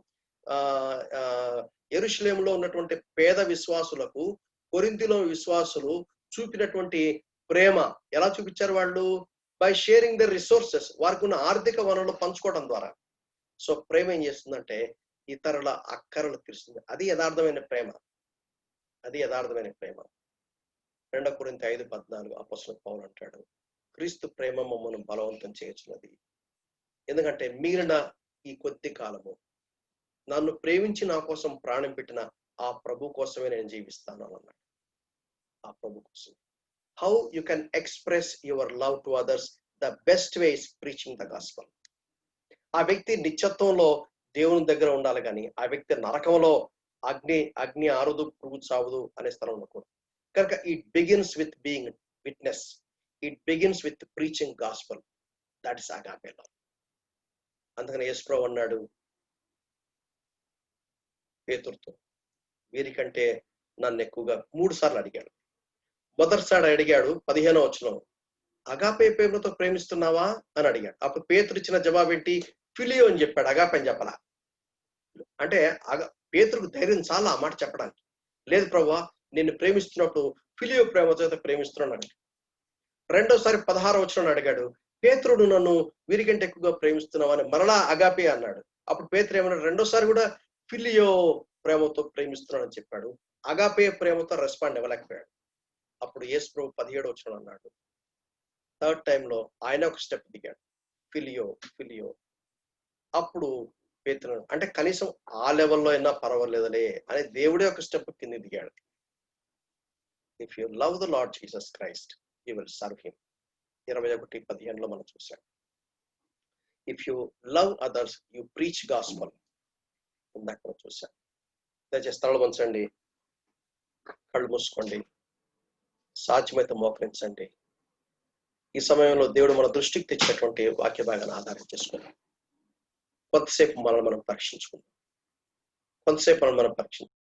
యెరూషలేములో ఉన్నటువంటి పేద విశ్వాసులకు కొరింథీలో విశ్వాసులు చూపినటువంటి ప్రేమ ఎలా చూపించారు? వాళ్ళు బై షేరింగ్ ద రిసోర్సెస్, వారికి ఉన్న ఆర్థిక వనరులు పంచుకోవడం ద్వారా. సో ప్రేమ ఏం చేస్తుందంటే ఇతరుల అక్కరలు తీరుస్తుంది. అది యథార్థమైన ప్రేమ, అది యథార్థమైన ప్రేమ. 2 కొరింథీ 5:14 అపొస్తలుడు పౌలు అంటాడు, క్రీస్తు ప్రేమ మమ్మల్ని బలవంతం చేయుచున్నది, ఎందుకంటే మిగిలిన ఈ కొద్ది కాలము నన్ను ప్రేమించి నా కోసం ప్రాణం పెట్టిన ఆ ప్రభు కోసమే నేను జీవిస్తాను అన్నాడు. ఆ ప్రభు కోసం. How you can express your love to others? The best way is preaching the gospel. ఆ వ్యక్తి నిత్యత్వంలో దేవుని దగ్గర ఉండాలి, కానీ ఆ వ్యక్తి నరకంలో అగ్ని ఆరుదు, పురుగు చావదు అనే స్థలం ఉండకూడదు. కనుక it begins with being witness, it begins with preaching gospel. That is agape love. అందుకని యేసు ప్రభువు అన్నాడు పేతురుతో, వీరికంటే నన్ను ఎక్కువగా 3 సార్లు అడిగాడు. మొదటిసారి అడిగాడు 15వ వచనం, అగాపే ప్రేమతో ప్రేమిస్తున్నావా అని అడిగాడు. అప్పుడు పేతురు ఇచ్చిన జవాబు ఏంటి? ఫిలియో అని చెప్పాడు, అగాపే అని చెప్పలా. అంటే పేతురుకు ధైర్యం చాలా ఆ మాట చెప్పడానికి. లేదు ప్రభువా, నిన్ను ప్రేమిస్తున్నప్పుడు ఫిలియో ప్రేమతో ప్రేమిస్తున్నాడు. రెండోసారి 16వ వచనం అడిగాడు, పేతురుడు నన్ను వీరికంటే ఎక్కువగా ప్రేమిస్తున్నావా అని మరలా అగాపే అన్నాడు. అప్పుడు పేతురు ఏమన్నాడు? రెండోసారి కూడా ఫిలియో ప్రేమతో ప్రేమిస్తున్నాడు అని చెప్పాడు. అగాపే ప్రేమతో రెస్పాండ్ ఇవ్వలేకపోయాడు. అప్పుడు యేసు ప్రభు 17వ వచనం అన్నాడు. థర్డ్ టైంలో ఆయన ఒక స్టెప్ దిగాడు, ఫిలియో ఫిలియో. అప్పుడు పేతురు అంటే కనీసం ఆ లెవెల్లో అయినా పర్వాలేదులే అని దేవుడే ఒక స్టెప్ కింద దిగాడు. If you love the lord Jesus Christ, you will serve him. 21:15 మనం చూసాం. If you love others, you preach gospel. ఇందాక మనం చూసాం. దయచేసి తలలు వంచండి, కళ్ళు మూసుకోండి, సాధ్యమైతే మోకరించండి. ఈ సమయంలో దేవుడు మన దృష్టికి తెచ్చినటువంటి వాక్య భాగాన్ని ఆధారం చేసుకుని కొంతసేపు మనం పరీక్షించుకుందాం. కొంతసేపు మనం